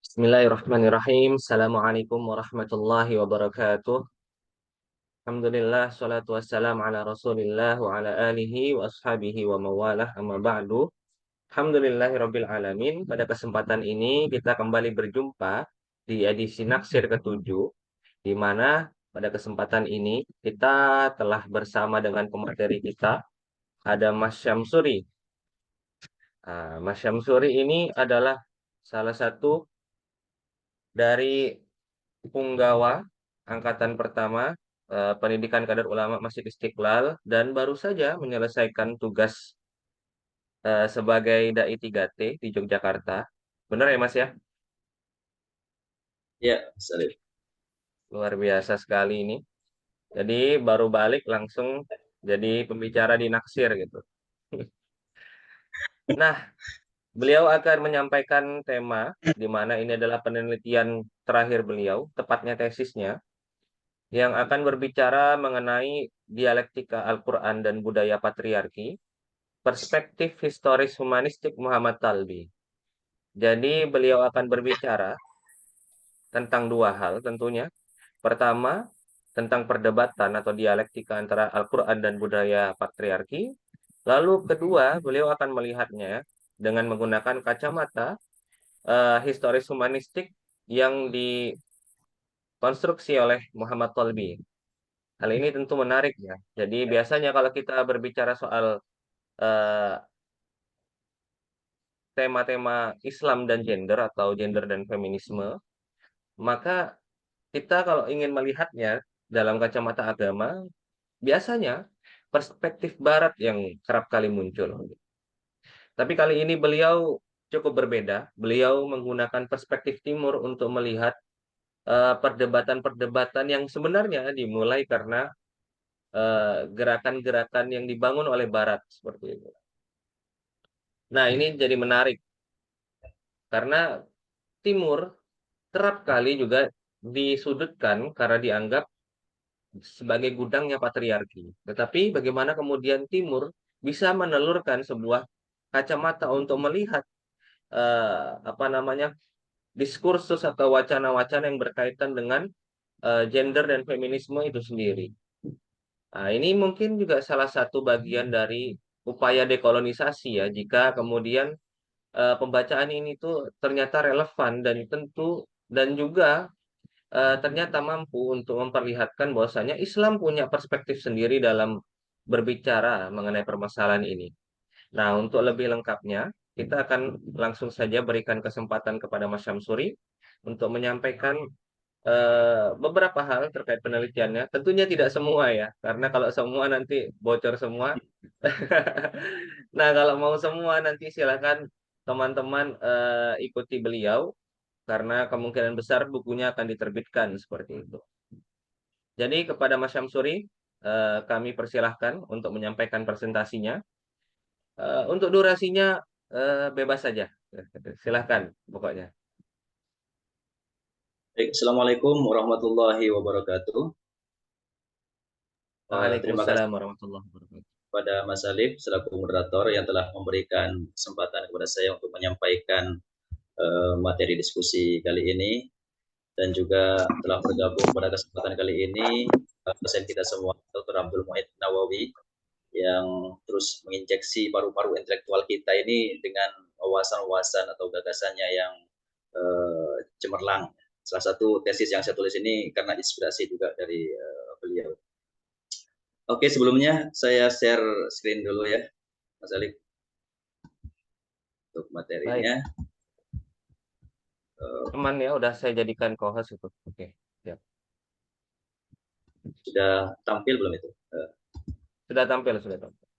Bismillahirrahmanirrahim. Assalamualaikum warahmatullahi wabarakatuh. Alhamdulillah, salatu wassalamu ala rasulillah wa ala alihi wa ashabihi wa mawalah amma ba'du. Alhamdulillahirabbil alamin. Pada kesempatan ini kita kembali berjumpa di edisi Naksir ke-7, di mana pada kesempatan ini kita telah bersama dengan pemateri kita, ada Mas Syamsuri. Mas Syamsuri ini adalah salah satu dari punggawa angkatan pertama pendidikan kadar ulama Masjid Istiqlal dan baru saja menyelesaikan tugas sebagai dai 3T di Yogyakarta. Benar ya Mas ya? Ya, Salif. Luar biasa sekali ini. Jadi baru balik langsung jadi pembicara di Naksir gitu. Nah, beliau akan menyampaikan tema di mana ini adalah penelitian terakhir beliau, tepatnya tesisnya, yang akan berbicara mengenai dialektika Al-Quran dan budaya patriarki, perspektif historis humanistik Muhammad Talbi. Jadi beliau akan berbicara tentang dua hal tentunya. Pertama, tentang perdebatan atau dialektika antara Al-Quran dan budaya patriarki. Lalu kedua, beliau akan melihatnya dengan menggunakan kacamata historis humanistik yang dikonstruksi oleh Muhammad Talbi. Hal ini tentu menarik ya. Jadi biasanya kalau kita berbicara soal eh, tema-tema Islam dan gender atau gender dan feminisme, maka kita kalau ingin melihatnya dalam kacamata agama, biasanya perspektif barat yang kerap kali muncul. Tapi kali ini beliau cukup berbeda. Beliau menggunakan perspektif timur untuk melihat perdebatan-perdebatan yang sebenarnya dimulai karena gerakan-gerakan yang dibangun oleh barat seperti itu. Nah, ini jadi menarik karena timur kerap kali juga disudutkan karena dianggap sebagai gudangnya patriarki. Tetapi bagaimana kemudian Timur bisa menelurkan sebuah kacamata untuk melihat apa namanya diskursus atau wacana-wacana yang berkaitan dengan gender dan feminisme itu sendiri. Nah, ini mungkin juga salah satu bagian dari upaya dekolonisasi ya, jika kemudian pembacaan ini tuh ternyata relevan dan tentu dan juga ternyata mampu untuk memperlihatkan bahwasanya Islam punya perspektif sendiri dalam berbicara mengenai permasalahan ini. Nah, untuk lebih lengkapnya, kita akan langsung saja berikan kesempatan kepada Mas Syamsuri untuk menyampaikan beberapa hal terkait penelitiannya. Tentunya tidak semua ya, karena kalau semua nanti bocor semua. Nah, kalau mau semua nanti silakan teman-teman ikuti beliau karena kemungkinan besar bukunya akan diterbitkan seperti itu. Jadi kepada Mas Syamsuri, kami persilahkan untuk menyampaikan presentasinya. Untuk durasinya bebas saja. Silahkan pokoknya. Baik, Assalamualaikum warahmatullahi wabarakatuh. Terima kasih Waalaikumsalam warahmatullahi wabarakatuh. kepada Mas Salif selaku moderator yang telah memberikan kesempatan kepada saya untuk menyampaikan materi diskusi kali ini dan juga telah bergabung pada kesempatan kali ini dosen kita semua Dr. Abdul Muhid Nawawi yang terus menginjeksi paru-paru intelektual kita ini dengan wawasan-wawasan atau gagasannya yang cemerlang. Salah satu tesis yang saya tulis ini karena inspirasi juga dari beliau. Oke, sebelumnya saya share screen dulu ya, Mas Alif, untuk Baik, materinya. teman ya udah saya jadikan co-host itu. Oke, siap. Sudah tampil belum itu? Sudah tampil, sudah tampil.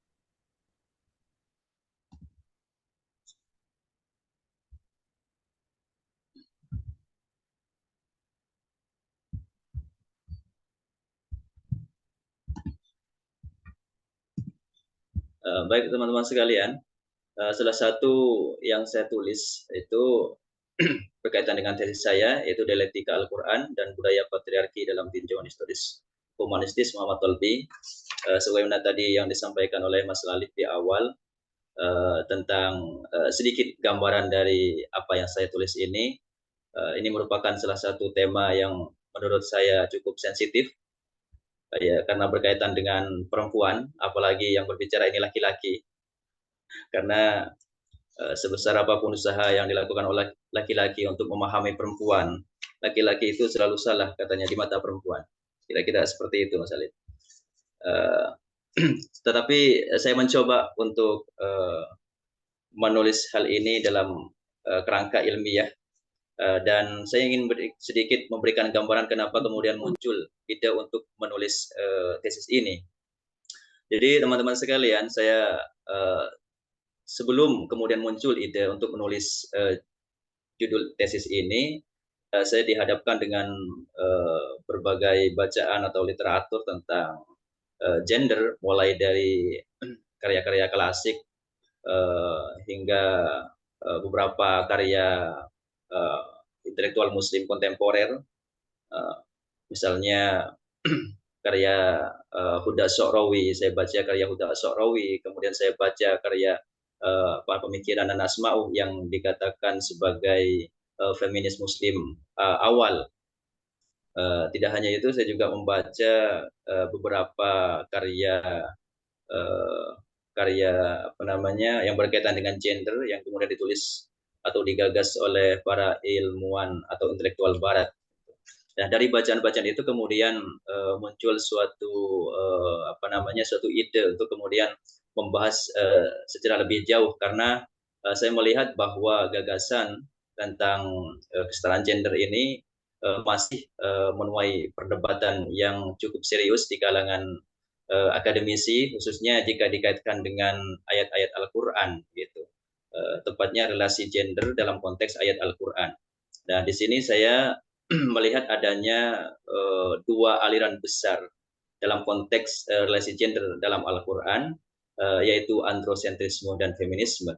Baik teman-teman sekalian, salah satu yang saya tulis itu berkaitan dengan tesis saya, yaitu dialektika Al-Quran dan budaya patriarki dalam tinjauan historis humanistis Muhammad Talbi. Sebagaimana tadi yang disampaikan oleh Mas Lalif di awal, tentang sedikit gambaran dari apa yang saya tulis ini. Ini merupakan salah satu tema yang menurut saya cukup sensitif, ya, karena berkaitan dengan perempuan, apalagi yang berbicara ini laki-laki. Karena sebesar apapun usaha yang dilakukan oleh laki-laki untuk memahami perempuan, laki-laki itu selalu salah katanya di mata perempuan. Kira-kira seperti itu, Mas Alif. Uh, tetapi saya mencoba untuk menulis hal ini dalam kerangka ilmiah, dan saya ingin sedikit memberikan gambaran kenapa kemudian muncul ide untuk menulis tesis ini. Jadi teman-teman sekalian, saya sebelum kemudian muncul ide untuk menulis judul tesis ini, saya dihadapkan dengan berbagai bacaan atau literatur tentang gender, mulai dari karya-karya klasik hingga beberapa karya intelektual Muslim kontemporer, misalnya karya Huda Sya'rawi. Saya baca karya Huda Sya'rawi, kemudian saya baca karya pemikiran Nana Asma'u yang dikatakan sebagai feminis Muslim awal. Tidak hanya itu, saya juga membaca beberapa karya yang berkaitan dengan gender yang kemudian ditulis atau digagas oleh para ilmuwan atau intelektual Barat. Nah, dari bacaan-bacaan itu kemudian muncul suatu ide untuk kemudian membahas secara lebih jauh, karena saya melihat bahwa gagasan tentang kesetaraan gender ini masih menuai perdebatan yang cukup serius di kalangan akademisi, khususnya jika dikaitkan dengan ayat-ayat Al-Quran, gitu. Tepatnya relasi gender dalam konteks ayat Al-Quran. Nah, di sini saya melihat adanya dua aliran besar dalam konteks relasi gender dalam Al-Quran, yaitu androsentrisme dan feminisme,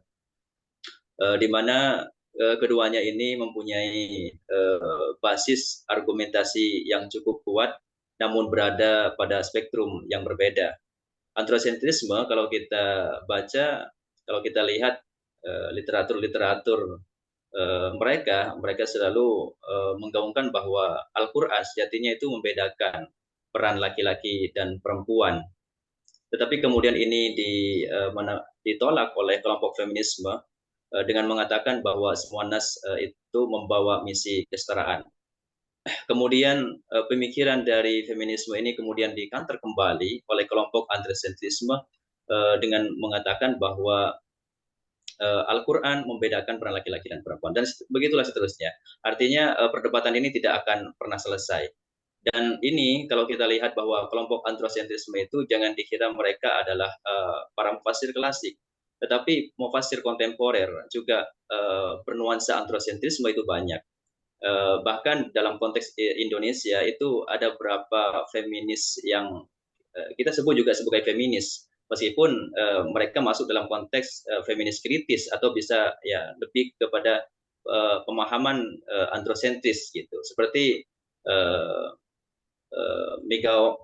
di mana keduanya ini mempunyai basis argumentasi yang cukup kuat, namun berada pada spektrum yang berbeda. Androsentrisme, kalau kita baca, kalau kita lihat literatur-literatur mereka selalu menggaungkan bahwa Al-Quran sejatinya itu membedakan peran laki-laki dan perempuan. Tetapi kemudian ini ditolak oleh kelompok feminisme dengan mengatakan bahwa semua nas itu membawa misi kesetaraan. Kemudian pemikiran dari feminisme ini kemudian dikanter kembali oleh kelompok androsentrisme dengan mengatakan bahwa Al-Quran membedakan peran laki-laki dan perempuan, dan begitulah seterusnya. Artinya perdebatan ini tidak akan pernah selesai. Dan ini kalau kita lihat bahwa kelompok androsentrisme itu jangan dikira mereka adalah para mufasir klasik, tetapi mufasir kontemporer juga bernuansa androsentrisme itu banyak. Bahkan dalam konteks Indonesia itu ada beberapa feminis yang kita sebut juga sebagai feminis, meskipun mereka masuk dalam konteks feminis kritis atau bisa ya lebih kepada pemahaman androsentris gitu, seperti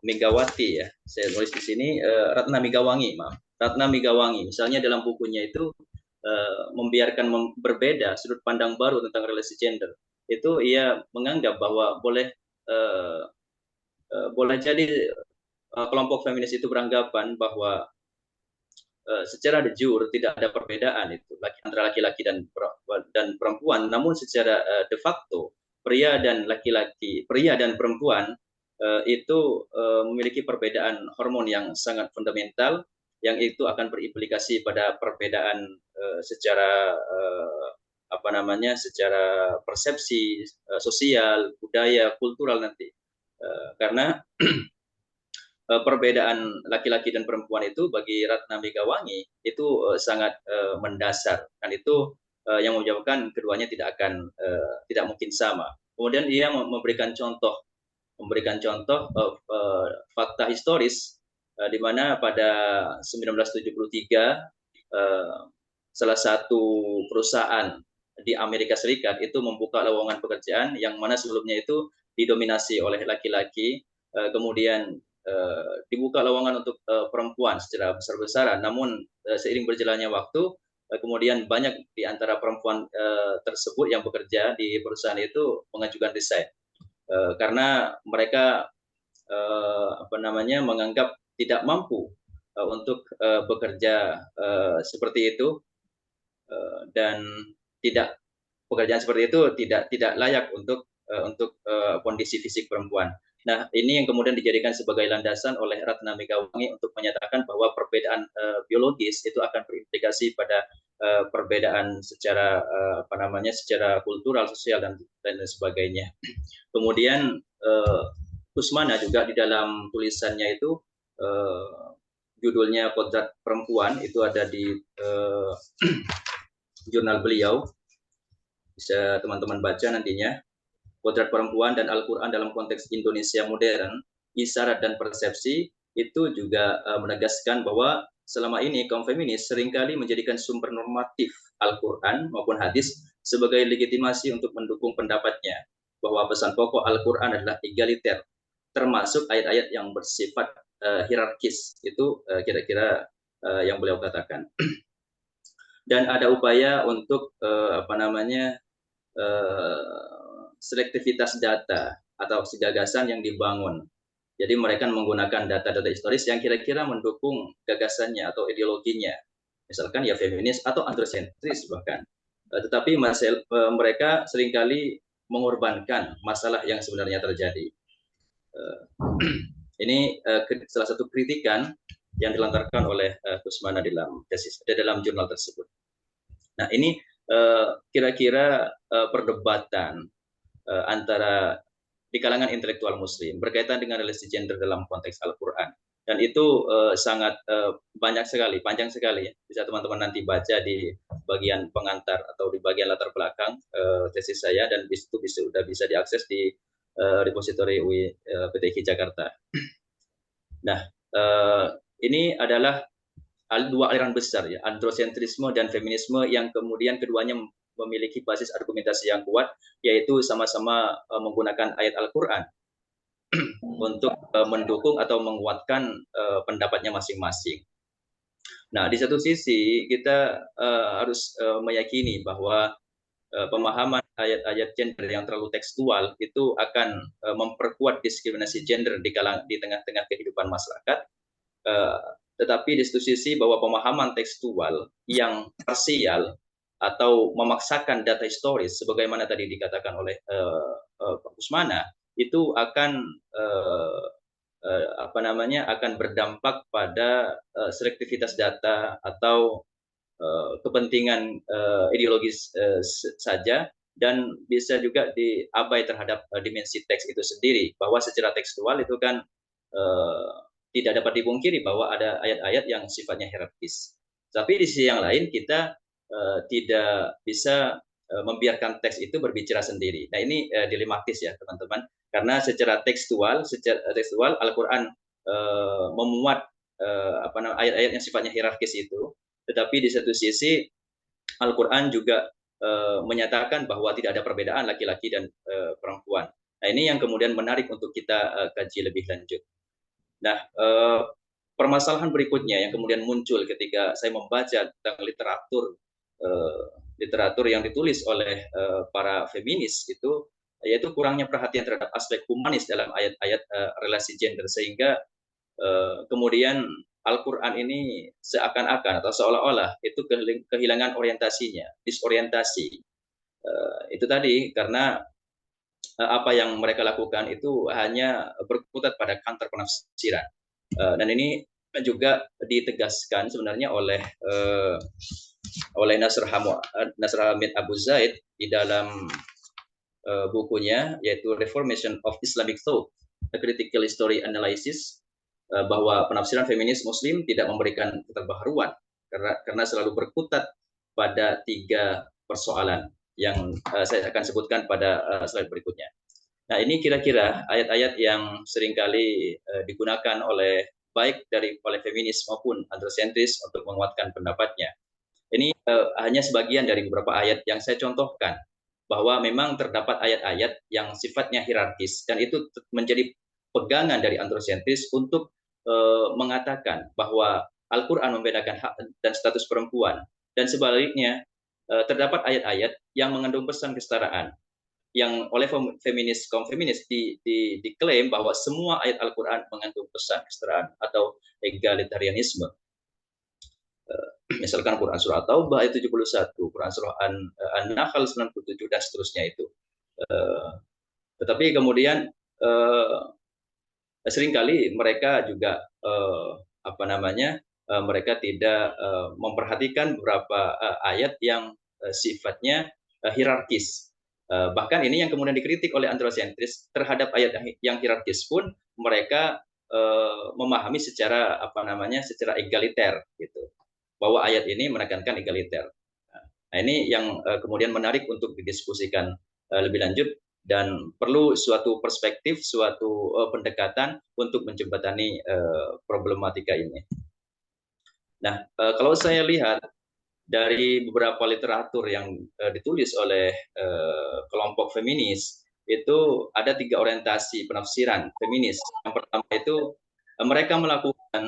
Megawati, ya, saya tulis di sini, Ratna Megawangi, misalnya dalam bukunya itu membiarkan berbeda sudut pandang baru tentang relasi gender. Itu ia menganggap bahwa boleh jadi kelompok feminis itu beranggapan bahwa secara de jure tidak ada perbedaan itu antara laki-laki dan perempuan, namun secara de facto pria dan perempuan itu memiliki perbedaan hormon yang sangat fundamental, yang itu akan berimplikasi pada perbedaan secara persepsi sosial, budaya, kultural nanti. Karena perbedaan laki-laki dan perempuan itu bagi Ratna Megawangi itu sangat mendasar, dan itu yang menyebabkan keduanya tidak mungkin sama. Kemudian dia memberikan contoh fakta historis, di mana pada 1973 salah satu perusahaan di Amerika Serikat itu membuka lowongan pekerjaan yang mana sebelumnya itu didominasi oleh laki-laki, kemudian dibuka lowongan untuk perempuan secara besar-besaran. Namun seiring berjalannya waktu, kemudian banyak di antara perempuan tersebut yang bekerja di perusahaan itu mengajukan resign karena mereka menganggap tidak mampu untuk bekerja seperti itu dan tidak pekerjaan seperti itu tidak layak untuk kondisi fisik perempuan. Nah, ini yang kemudian dijadikan sebagai landasan oleh Ratna Megawangi untuk menyatakan bahwa perbedaan biologis itu akan berimplikasi pada perbedaan secara secara kultural, sosial dan sebagainya. Kemudian Kusmana juga di dalam tulisannya itu judulnya Kodrat Perempuan, itu ada di jurnal beliau, bisa teman-teman baca nantinya. Kodrat Perempuan dan Al-Quran dalam konteks Indonesia modern, isyarat dan persepsi, itu juga menegaskan bahwa selama ini kaum feminis seringkali menjadikan sumber normatif Al-Quran maupun hadis sebagai legitimasi untuk mendukung pendapatnya, bahwa pesan pokok Al-Quran adalah egaliter, termasuk ayat-ayat yang bersifat hierarkis. Itu kira-kira yang beliau katakan. Dan ada upaya untuk selektivitas data atau gagasan yang dibangun. Jadi mereka menggunakan data-data historis yang kira-kira mendukung gagasannya atau ideologinya. Misalkan ya feminis atau androsentris bahkan. Tetapi mereka seringkali mengorbankan masalah yang sebenarnya terjadi. Ini salah satu kritikan yang dilontarkan oleh Kusmana dalam jurnal tersebut. Nah, ini kira-kira perdebatan antara di kalangan intelektual Muslim berkaitan dengan relasi gender dalam konteks Al-Quran. Dan itu sangat banyak sekali, panjang sekali. Bisa teman-teman nanti baca di bagian pengantar atau di bagian latar belakang tesis saya, dan itu sudah bisa diakses di repositori UI PTIK Jakarta. Nah, ini adalah dua aliran besar ya, androsentrisme dan feminisme, yang kemudian keduanya memiliki basis argumentasi yang kuat, yaitu sama-sama menggunakan ayat Al-Quran untuk mendukung atau menguatkan pendapatnya masing-masing. Nah, di satu sisi kita harus meyakini bahwa pemahaman ayat-ayat gender yang terlalu tekstual itu akan memperkuat diskriminasi gender di tengah-tengah kehidupan masyarakat. Tetapi di satu sisi bahwa pemahaman tekstual yang parsial atau memaksakan data historis, sebagaimana tadi dikatakan oleh Pak Kusmana, itu akan akan berdampak pada selektivitas data atau kepentingan ideologis saja, dan bisa juga diabai terhadap dimensi teks itu sendiri, bahwa secara tekstual itu kan tidak dapat dipungkiri bahwa ada ayat-ayat yang sifatnya hierarkis. Tapi di sisi yang lain kita tidak bisa membiarkan teks itu berbicara sendiri. Nah, ini dilematis ya teman-teman, karena secara tekstual Al-Quran memuat ayat-ayat yang sifatnya hierarkis itu, tetapi di satu sisi Al-Quran juga menyatakan bahwa tidak ada perbedaan laki-laki dan perempuan. Nah, ini yang kemudian menarik untuk kita kaji lebih lanjut. Nah, permasalahan berikutnya yang kemudian muncul ketika saya membaca tentang literatur yang ditulis oleh para feminis itu, yaitu kurangnya perhatian terhadap aspek humanis dalam ayat-ayat relasi gender, sehingga kemudian Al-Quran ini seakan-akan atau seolah-olah itu kehilangan orientasinya, disorientasi. Itu tadi karena apa yang mereka lakukan itu hanya berkutat pada kantor penafsiran. Dan ini juga ditegaskan sebenarnya oleh Nasr Hamid Abu Zaid di dalam bukunya, yaitu Reformation of Islamic Thought, A Critical History Analysis, bahwa penafsiran feminis Muslim tidak memberikan keterbaharuan karena selalu berkutat pada 3 persoalan yang saya akan sebutkan pada slide berikutnya. Nah, ini kira-kira ayat-ayat yang seringkali digunakan oleh feminis maupun androsentris untuk menguatkan pendapatnya. Ini hanya sebagian dari beberapa ayat yang saya contohkan, bahwa memang terdapat ayat-ayat yang sifatnya hierarkis, dan itu menjadi pegangan dari androsentris untuk mengatakan bahwa Al-Quran membedakan hak dan status perempuan, dan sebaliknya terdapat ayat-ayat yang mengandung pesan kesetaraan yang oleh kaum feminis diklaim bahwa semua ayat Al-Quran mengandung pesan kesetaraan atau egalitarianisme. Misalkan Quran Surah Taubah ayat 71, Quran Surah An-Nahl 97, dan seterusnya itu. Tetapi kemudian seringkali mereka juga mereka tidak memperhatikan beberapa ayat yang sifatnya hierarkis. Bahkan ini yang kemudian dikritik oleh androsentris, terhadap ayat yang hierarkis pun mereka memahami secara secara egaliter gitu, bahwa ayat ini menekankan egaliter. Nah, ini yang kemudian menarik untuk didiskusikan lebih lanjut, dan perlu suatu perspektif, suatu pendekatan untuk menjembatani problematika ini. Nah, kalau saya lihat dari beberapa literatur yang ditulis oleh kelompok feminis, itu ada 3 orientasi penafsiran feminis. Yang pertama itu mereka melakukan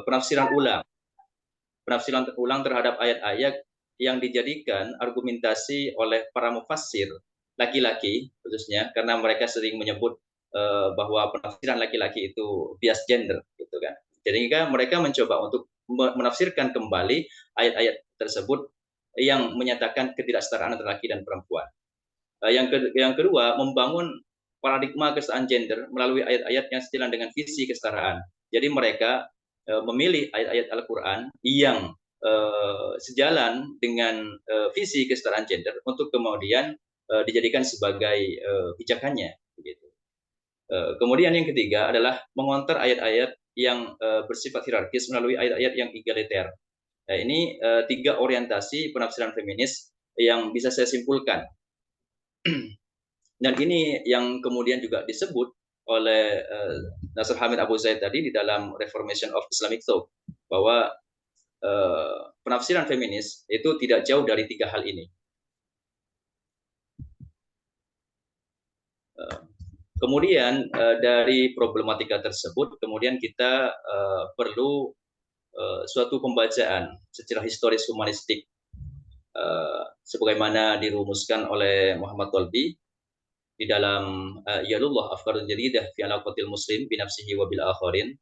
penafsiran ulang terhadap ayat-ayat yang dijadikan argumentasi oleh para mufassir laki-laki khususnya, karena mereka sering menyebut bahwa penafsiran laki-laki itu bias gender gitu kan. Jadi mereka mencoba untuk menafsirkan kembali ayat-ayat tersebut yang menyatakan ketidaksetaraan antara laki dan perempuan. Yang kedua, membangun paradigma kesetaraan gender melalui ayat-ayat yang sejalan dengan visi kesetaraan. Jadi mereka memilih ayat-ayat Al-Quran yang sejalan dengan visi kesetaraan gender untuk kemudian dijadikan sebagai pijakannya. Begitu. Kemudian yang ketiga adalah mengonter ayat-ayat yang bersifat hierarkis melalui ayat-ayat yang egaliter. Nah, ini 3 orientasi penafsiran feminis yang bisa saya simpulkan. Dan ini yang kemudian juga disebut oleh Nasr Hamid Abu Zaid tadi di dalam Reformation of Islamic Thought, bahwa penafsiran feminis itu tidak jauh dari 3 hal ini. Kemudian dari problematika tersebut, kemudian kita perlu suatu pembacaan secara historis humanistik, sebagaimana dirumuskan oleh Muhammad Tolbi di dalam Iyadullah Afkarun Jadidah fi Alaqatil Muslim binafsihi wa bil akharin,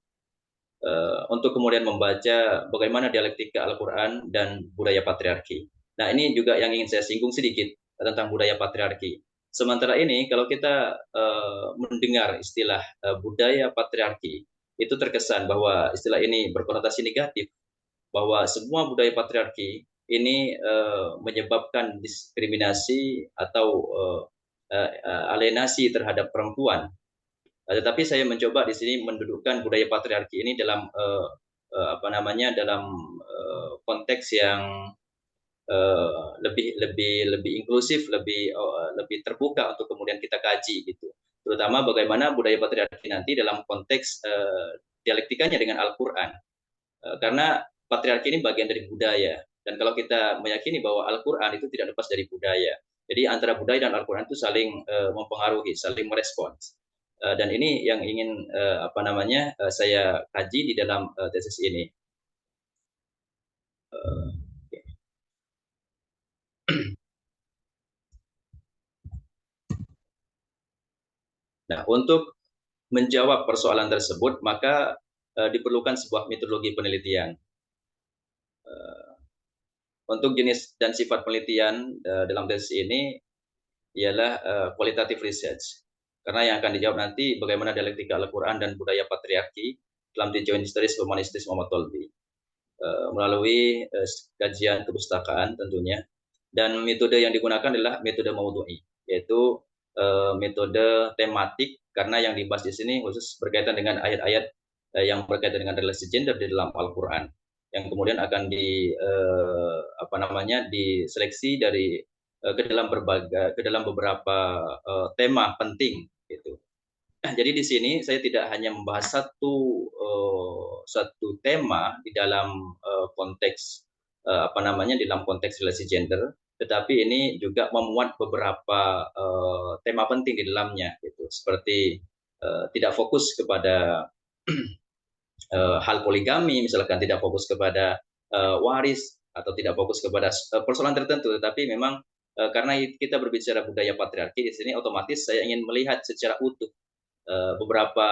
untuk kemudian membaca bagaimana dialektika Al-Quran dan budaya patriarki. Nah, ini juga yang ingin saya singgung sedikit tentang budaya patriarki. Sementara ini kalau kita mendengar istilah budaya patriarki, itu terkesan bahwa istilah ini berkonotasi negatif, bahwa semua budaya patriarki ini menyebabkan diskriminasi atau alienasi terhadap perempuan. Tetapi saya mencoba di sini mendudukkan budaya patriarki ini dalam dalam konteks yang lebih inklusif, lebih terbuka untuk kemudian kita kaji gitu. Terutama bagaimana budaya patriarki nanti dalam konteks dialektikanya dengan Al-Quran. Karena patriarki ini bagian dari budaya, dan kalau kita meyakini bahwa Al-Quran itu tidak lepas dari budaya, jadi antara budaya dan Al-Quran itu saling mempengaruhi, saling merespons. Dan ini yang ingin saya kaji di dalam tesis ini. Nah, untuk menjawab persoalan tersebut, maka diperlukan sebuah metodologi penelitian. Untuk jenis dan sifat penelitian dalam tesis ini ialah qualitative research. Karena yang akan dijawab nanti bagaimana dialektika Al-Quran dan budaya patriarki dalam tinjauan historis humanistis Muhammad Tolbi, melalui kajian kepustakaan tentunya. Dan metode yang digunakan adalah metode maudhu'i, yaitu metode tematik, karena yang dibahas di sini khusus berkaitan dengan ayat-ayat yang berkaitan dengan relasi gender di dalam Al-Quran, yang kemudian akan diseleksi dari ke dalam beberapa tema penting gitu. Jadi di sini saya tidak hanya membahas satu tema di dalam konteks dalam konteks relasi gender, tetapi ini juga memuat beberapa tema penting di dalamnya gitu. Seperti tidak fokus kepada hal poligami, misalkan tidak fokus kepada waris atau tidak fokus kepada persoalan tertentu, tetapi memang karena kita berbicara budaya patriarki di sini, otomatis saya ingin melihat secara utuh beberapa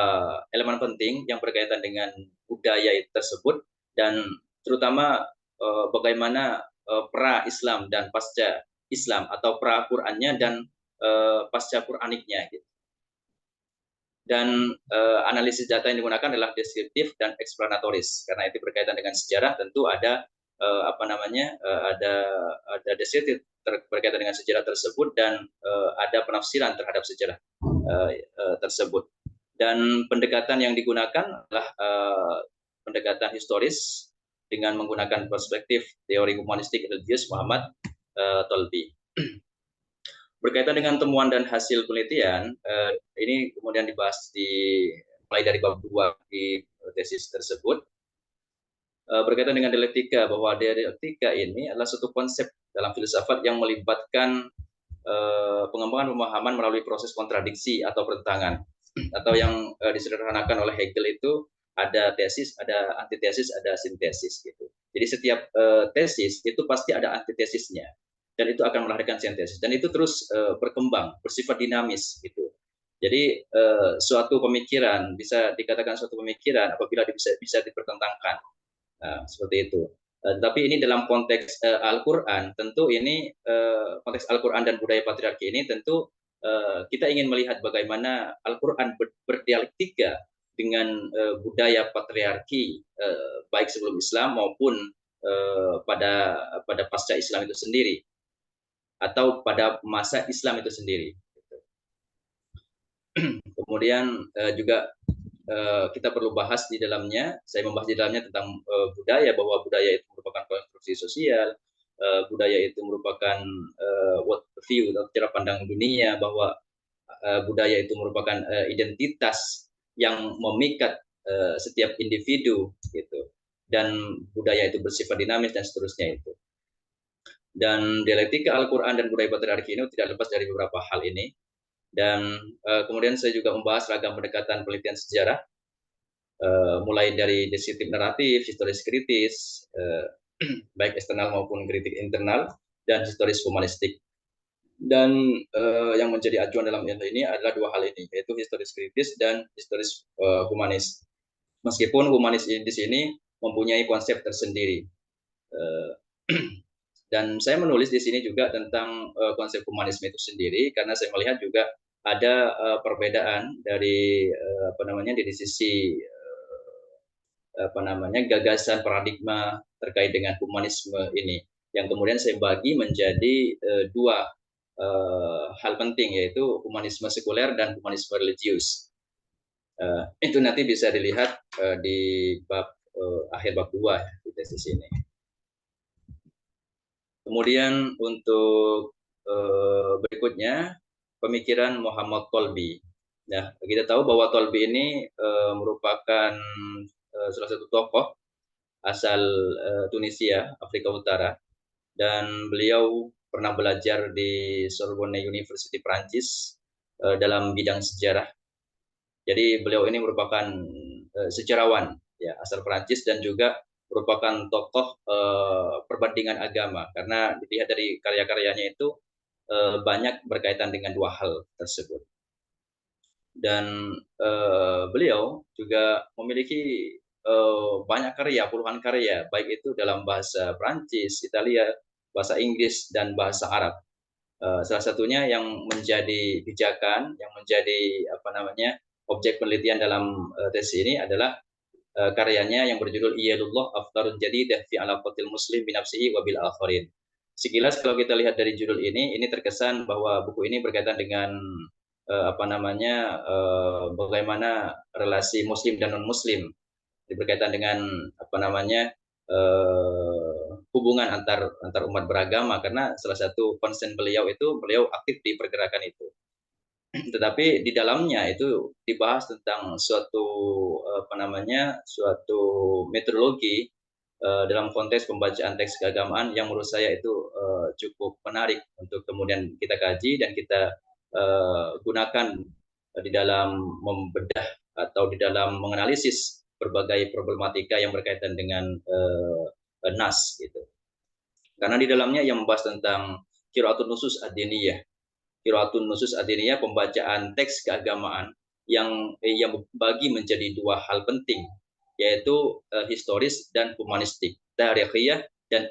elemen penting yang berkaitan dengan budaya tersebut, dan terutama bagaimana pra-Islam dan pasca Islam atau pra-Qur'annya dan pasca Qur'aniknya gitu. Dan analisis data yang digunakan adalah deskriptif dan eksplanatoris, karena itu berkaitan dengan sejarah. Tentu ada ada deskriptif berkaitan dengan sejarah tersebut, dan ada penafsiran terhadap sejarah tersebut. Dan pendekatan yang digunakan adalah pendekatan historis dengan menggunakan perspektif teori humanistik religius Muhammad Tolbi. Berkaitan dengan temuan dan hasil penelitian, ini kemudian dibahas mulai dari bab 2 di tesis tersebut. Berkaitan dengan dialektika, bahwa dialektika ini adalah suatu konsep dalam filsafat yang melibatkan pengembangan pemahaman melalui proses kontradiksi atau pertentangan, atau yang disederhanakan oleh Hegel itu ada tesis, ada antitesis, ada sintesis gitu. Jadi setiap tesis itu pasti ada antitesisnya, dan itu akan melahirkan sintesis, dan itu terus berkembang, bersifat dinamis gitu. Jadi suatu pemikiran bisa dikatakan suatu pemikiran apabila bisa dipertentangkan. Nah, seperti itu. Tapi ini dalam konteks Al-Quran, tentu ini konteks Al-Quran dan budaya patriarki ini tentu kita ingin melihat bagaimana Al-Quran berdialektika dengan budaya patriarki, baik sebelum Islam maupun pada pasca Islam itu sendiri, atau pada masa Islam itu sendiri. Kemudian juga kita perlu bahas di dalamnya, saya membahas di dalamnya tentang budaya, bahwa budaya itu merupakan konstruksi sosial, budaya itu merupakan world view atau cara pandang dunia, bahwa budaya itu merupakan identitas yang memikat setiap individu gitu, dan budaya itu bersifat dinamis dan seterusnya itu. Dan dialektika Al-Quran dan budaya patriarki ini tidak lepas dari beberapa hal ini. Dan kemudian saya juga membahas ragam pendekatan penelitian sejarah, mulai dari deskriptif naratif, historis kritis, baik eksternal maupun kritik internal, dan historis humanistik. Dan yang menjadi acuan dalam ini adalah dua hal ini, yaitu historis kritis dan historis humanis. Meskipun humanis di sini mempunyai konsep tersendiri. Dan saya menulis di sini juga tentang konsep humanisme itu sendiri, karena saya melihat juga ada perbedaan dari dari sisi gagasan paradigma terkait dengan humanisme ini, yang kemudian saya bagi menjadi dua hal penting, yaitu humanisme sekuler dan humanisme religius. Itu nanti bisa dilihat di bab akhir bab 2 di tesis ini. Kemudian untuk berikutnya, pemikiran Muhammad Tolbi. Nah, kita tahu bahwa Tolbi ini merupakan salah satu tokoh asal Tunisia, Afrika Utara, dan beliau pernah belajar di Sorbonne University Prancis dalam bidang sejarah. Jadi beliau ini merupakan sejarawan ya, asal Prancis, dan juga merupakan tokoh perbandingan agama, karena dilihat dari karya-karyanya itu banyak berkaitan dengan dua hal tersebut. Dan beliau juga memiliki banyak karya, puluhan karya, baik itu dalam bahasa Prancis, Italia, bahasa Inggris, dan bahasa Arab. Salah satunya yang menjadi pijakan, yang menjadi objek penelitian dalam tesis ini adalah karyanya yang berjudul Iyadullah Aftarun Jadidah fi Alaqatil Muslim binafsihi wa bil akharin. Sekilas kalau kita lihat dari judul ini terkesan bahwa buku ini berkaitan dengan bagaimana relasi muslim dan non muslim, berkaitan dengan hubungan antar umat beragama, karena salah satu concern beliau aktif di pergerakan itu. Tetapi di dalamnya itu dibahas tentang suatu metodologi dalam konteks pembacaan teks keagamaan yang menurut saya itu cukup menarik untuk kemudian kita kaji dan kita gunakan di dalam membedah atau di dalam menganalisis berbagai problematika yang berkaitan dengan nas gitu. karena di dalamnya yang membahas tentang qiraatun nusus ad-diniyah. Qiraatun nusus ad-diniyah, pembacaan teks keagamaan yang bagi menjadi dua hal penting, yaitu historis dan humanistik, tarikhiyah dan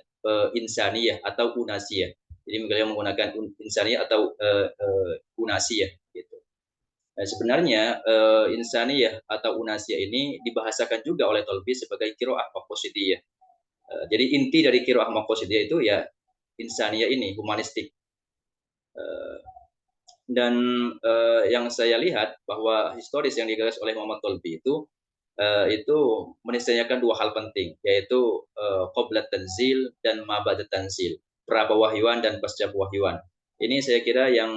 insaniyah atau unasiyah. Jadi beliau menggunakan insaniyah atau unasiyah gitu. Nah, sebenarnya insaniyah atau unasiyah ini dibahasakan juga oleh Tolbi sebagai qiraah maqasidiyah. Jadi inti dari qiraah maqasidiyah itu ya insaniyah ini, humanistik. Dan yang saya lihat bahwa historis yang digagas oleh Muhammad Tolbi itu meniscayakan dua hal penting, yaitu qoblat tanzil dan ma ba'da tanzil, pra pewahyuan dan pasca pewahyuan. Ini saya kira yang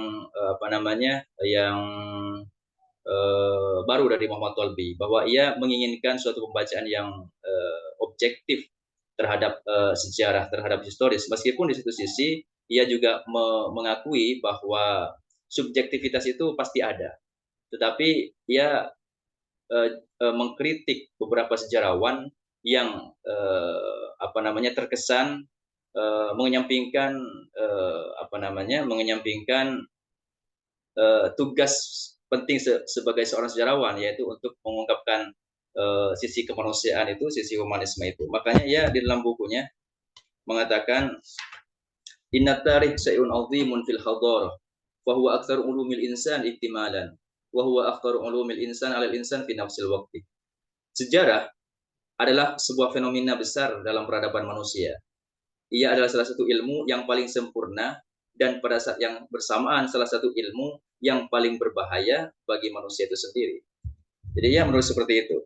yang baru dari Muhammad Tolbi, bahwa ia menginginkan suatu pembacaan yang objektif terhadap sejarah, terhadap historis, meskipun di satu sisi ia juga mengakui bahwa subjektivitas itu pasti ada, tetapi ia mengkritik beberapa sejarawan yang terkesan mengenyampingkan tugas penting sebagai seorang sejarawan, yaitu untuk mengungkapkan sisi kemanusiaan itu, sisi humanisme itu. Makanya ia di dalam bukunya mengatakan, inna tarikh syai'un 'azimun fil hadarah wa huwa aktsaru ulumil insan ihtimalan wa huwa aktsaru ulumil insan 'alal insan fi nafsil waqti. Sejarah adalah sebuah fenomena besar dalam peradaban manusia. Ia adalah salah satu ilmu yang paling sempurna dan pada saat yang bersamaan salah satu ilmu yang paling berbahaya bagi manusia itu sendiri. Jadi ia menurut seperti itu.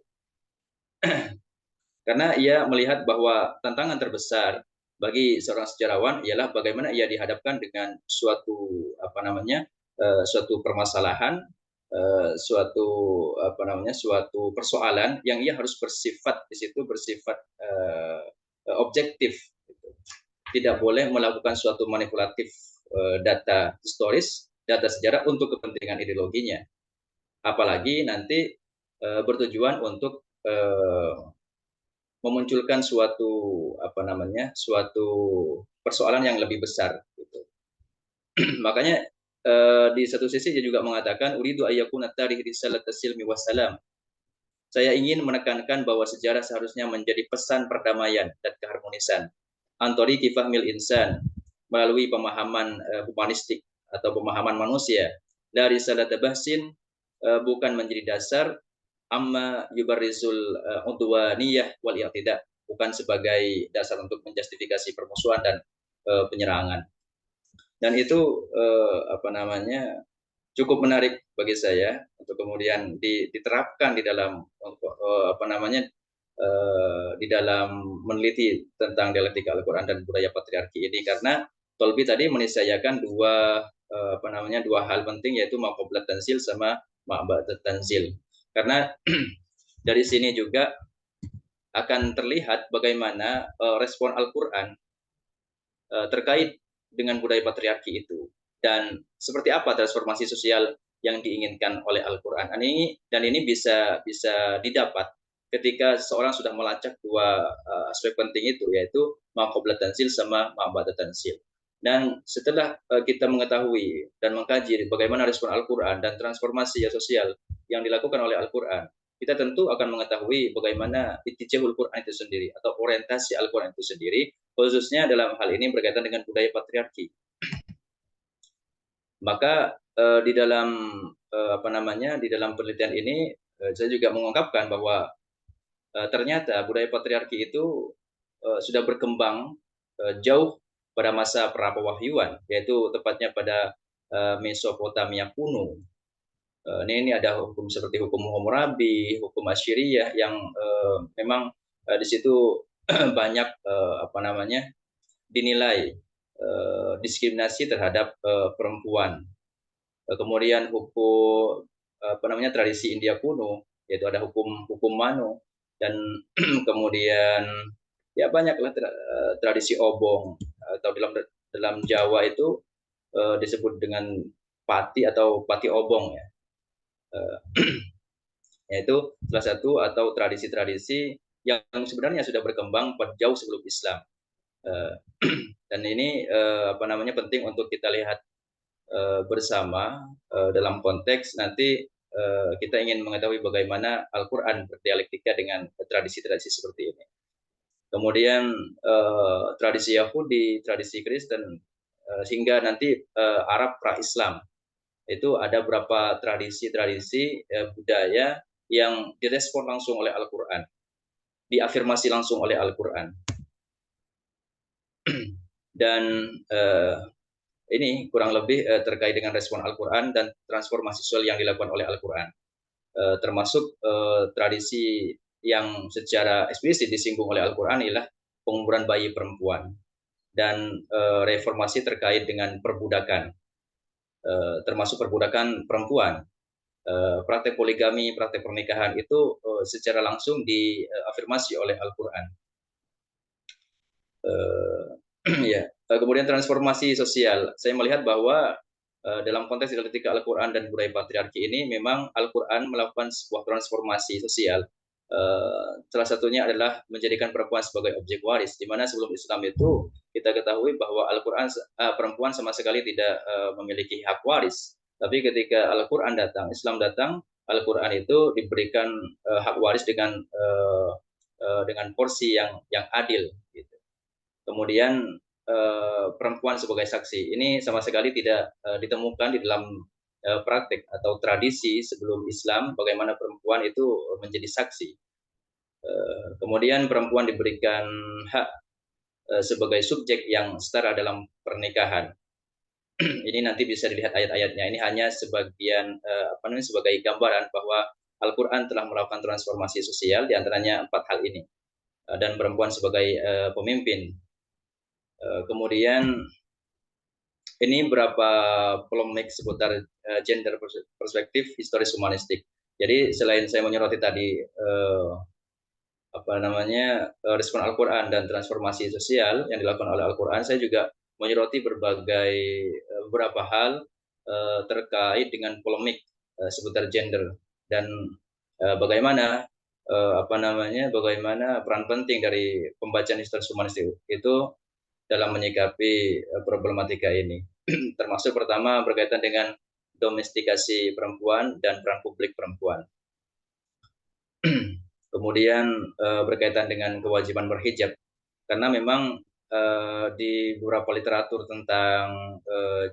Karena ia melihat bahwa tantangan terbesar bagi seorang sejarawan ialah bagaimana ia dihadapkan dengan suatu permasalahan, suatu persoalan yang ia harus bersifat objektif, tidak boleh melakukan suatu manipulatif data historis, data sejarah untuk kepentingan ideologinya, apalagi nanti bertujuan untuk memunculkan suatu persoalan yang lebih besar gitu. Makanya di satu sisi dia juga mengatakan uridu ayyakuna tarikh risalat as-silmi wassalam. Saya ingin menekankan bahwa sejarah seharusnya menjadi pesan perdamaian dan keharmonisan. Antori kifahmil insan, melalui pemahaman humanistik atau pemahaman manusia. Dari risalat bahsin, bukan menjadi dasar amma yubarrizul udwaniyah wal i'tidah, bukan sebagai dasar untuk menjustifikasi permusuhan dan penyerangan. Dan itu cukup menarik bagi saya untuk kemudian diterapkan di dalam di dalam meneliti tentang dialektika Al-Quran dan budaya patriarki ini, karena Tolbi tadi meniscayakan dua hal penting, yaitu ma qablat tanzil sama ma ba'da tanzil. Karena dari sini juga akan terlihat bagaimana respon Al-Quran terkait dengan budaya patriarki itu, dan seperti apa transformasi sosial yang diinginkan oleh Al-Quran. Ini bisa didapat ketika seorang sudah melacak dua aspek penting itu, yaitu ma qabla tanzil sama ma ba'da tanzil. Dan setelah kita mengetahui dan mengkaji bagaimana respon Al-Quran dan transformasi sosial yang dilakukan oleh Al-Quran, kita tentu akan mengetahui bagaimana ittijahul Quran itu sendiri atau orientasi Al-Quran itu sendiri, khususnya dalam hal ini berkaitan dengan budaya patriarki. Maka di dalam penelitian ini saya juga mengungkapkan bahwa ternyata budaya patriarki itu sudah berkembang jauh pada masa pra-pewahyuan, yaitu tepatnya pada Mesopotamia kuno. Ini ada hukum seperti hukum Hammurabi, hukum Asyiriyah yang memang di situ banyak dinilai diskriminasi terhadap perempuan. Kemudian hukum tradisi India kuno, yaitu ada hukum Manu, dan kemudian ya banyaklah tradisi obong, atau dalam Jawa itu disebut dengan pati atau pati obong ya. Yaitu salah satu atau tradisi-tradisi yang sebenarnya sudah berkembang jauh sebelum Islam. Uh, dan ini penting untuk kita lihat bersama dalam konteks nanti kita ingin mengetahui bagaimana Al-Quran berdialektika dengan tradisi-tradisi seperti ini. Kemudian tradisi Yahudi, tradisi Kristen, hingga nanti Arab pra-Islam. Itu ada beberapa tradisi-tradisi budaya yang direspon langsung oleh Al-Quran, diafirmasi langsung oleh Al-Quran. Dan ini kurang lebih terkait dengan respon Al-Quran dan transformasi sosial yang dilakukan oleh Al-Quran. Termasuk tradisi yang secara eksplisit disinggung oleh Al-Quran ialah penguburan bayi perempuan dan reformasi terkait dengan perbudakan, termasuk perbudakan perempuan. Praktek poligami, praktek pernikahan itu secara langsung diafirmasi oleh Al-Quran. Ya. Kemudian transformasi sosial. Saya melihat bahwa dalam konteks dialektika Al-Quran dan budaya patriarki ini memang Al-Quran melakukan sebuah transformasi sosial. Salah satunya adalah menjadikan perempuan sebagai objek waris, di mana sebelum Islam itu kita ketahui bahwa Al-Quran perempuan sama sekali tidak memiliki hak waris. Tapi ketika Al-Quran datang, Islam datang, Al-Quran itu diberikan hak waris dengan porsi yang adil. Gitu. Kemudian perempuan sebagai saksi ini sama sekali tidak ditemukan di dalam praktek atau tradisi sebelum Islam bagaimana perempuan itu menjadi saksi. Kemudian perempuan diberikan hak sebagai subjek yang setara dalam pernikahan. Ini nanti bisa dilihat ayat-ayatnya. Ini hanya sebagian sebagai gambaran bahwa Al-Quran telah melakukan transformasi sosial, diantaranya 4 hal ini, dan perempuan sebagai pemimpin. Kemudian ini berapa polemik seputar gender perspektif historis humanistik. Jadi selain saya menyoroti tadi respon Al-Quran dan transformasi sosial yang dilakukan oleh Al-Quran, saya juga menyoroti beberapa hal terkait dengan polemik seputar gender dan bagaimana bagaimana peran penting dari pembacaan historis humanistik itu dalam menyikapi problematika ini. Termasuk pertama berkaitan dengan domestikasi perempuan dan peran publik perempuan. Kemudian berkaitan dengan kewajiban berhijab, karena memang di beberapa literatur tentang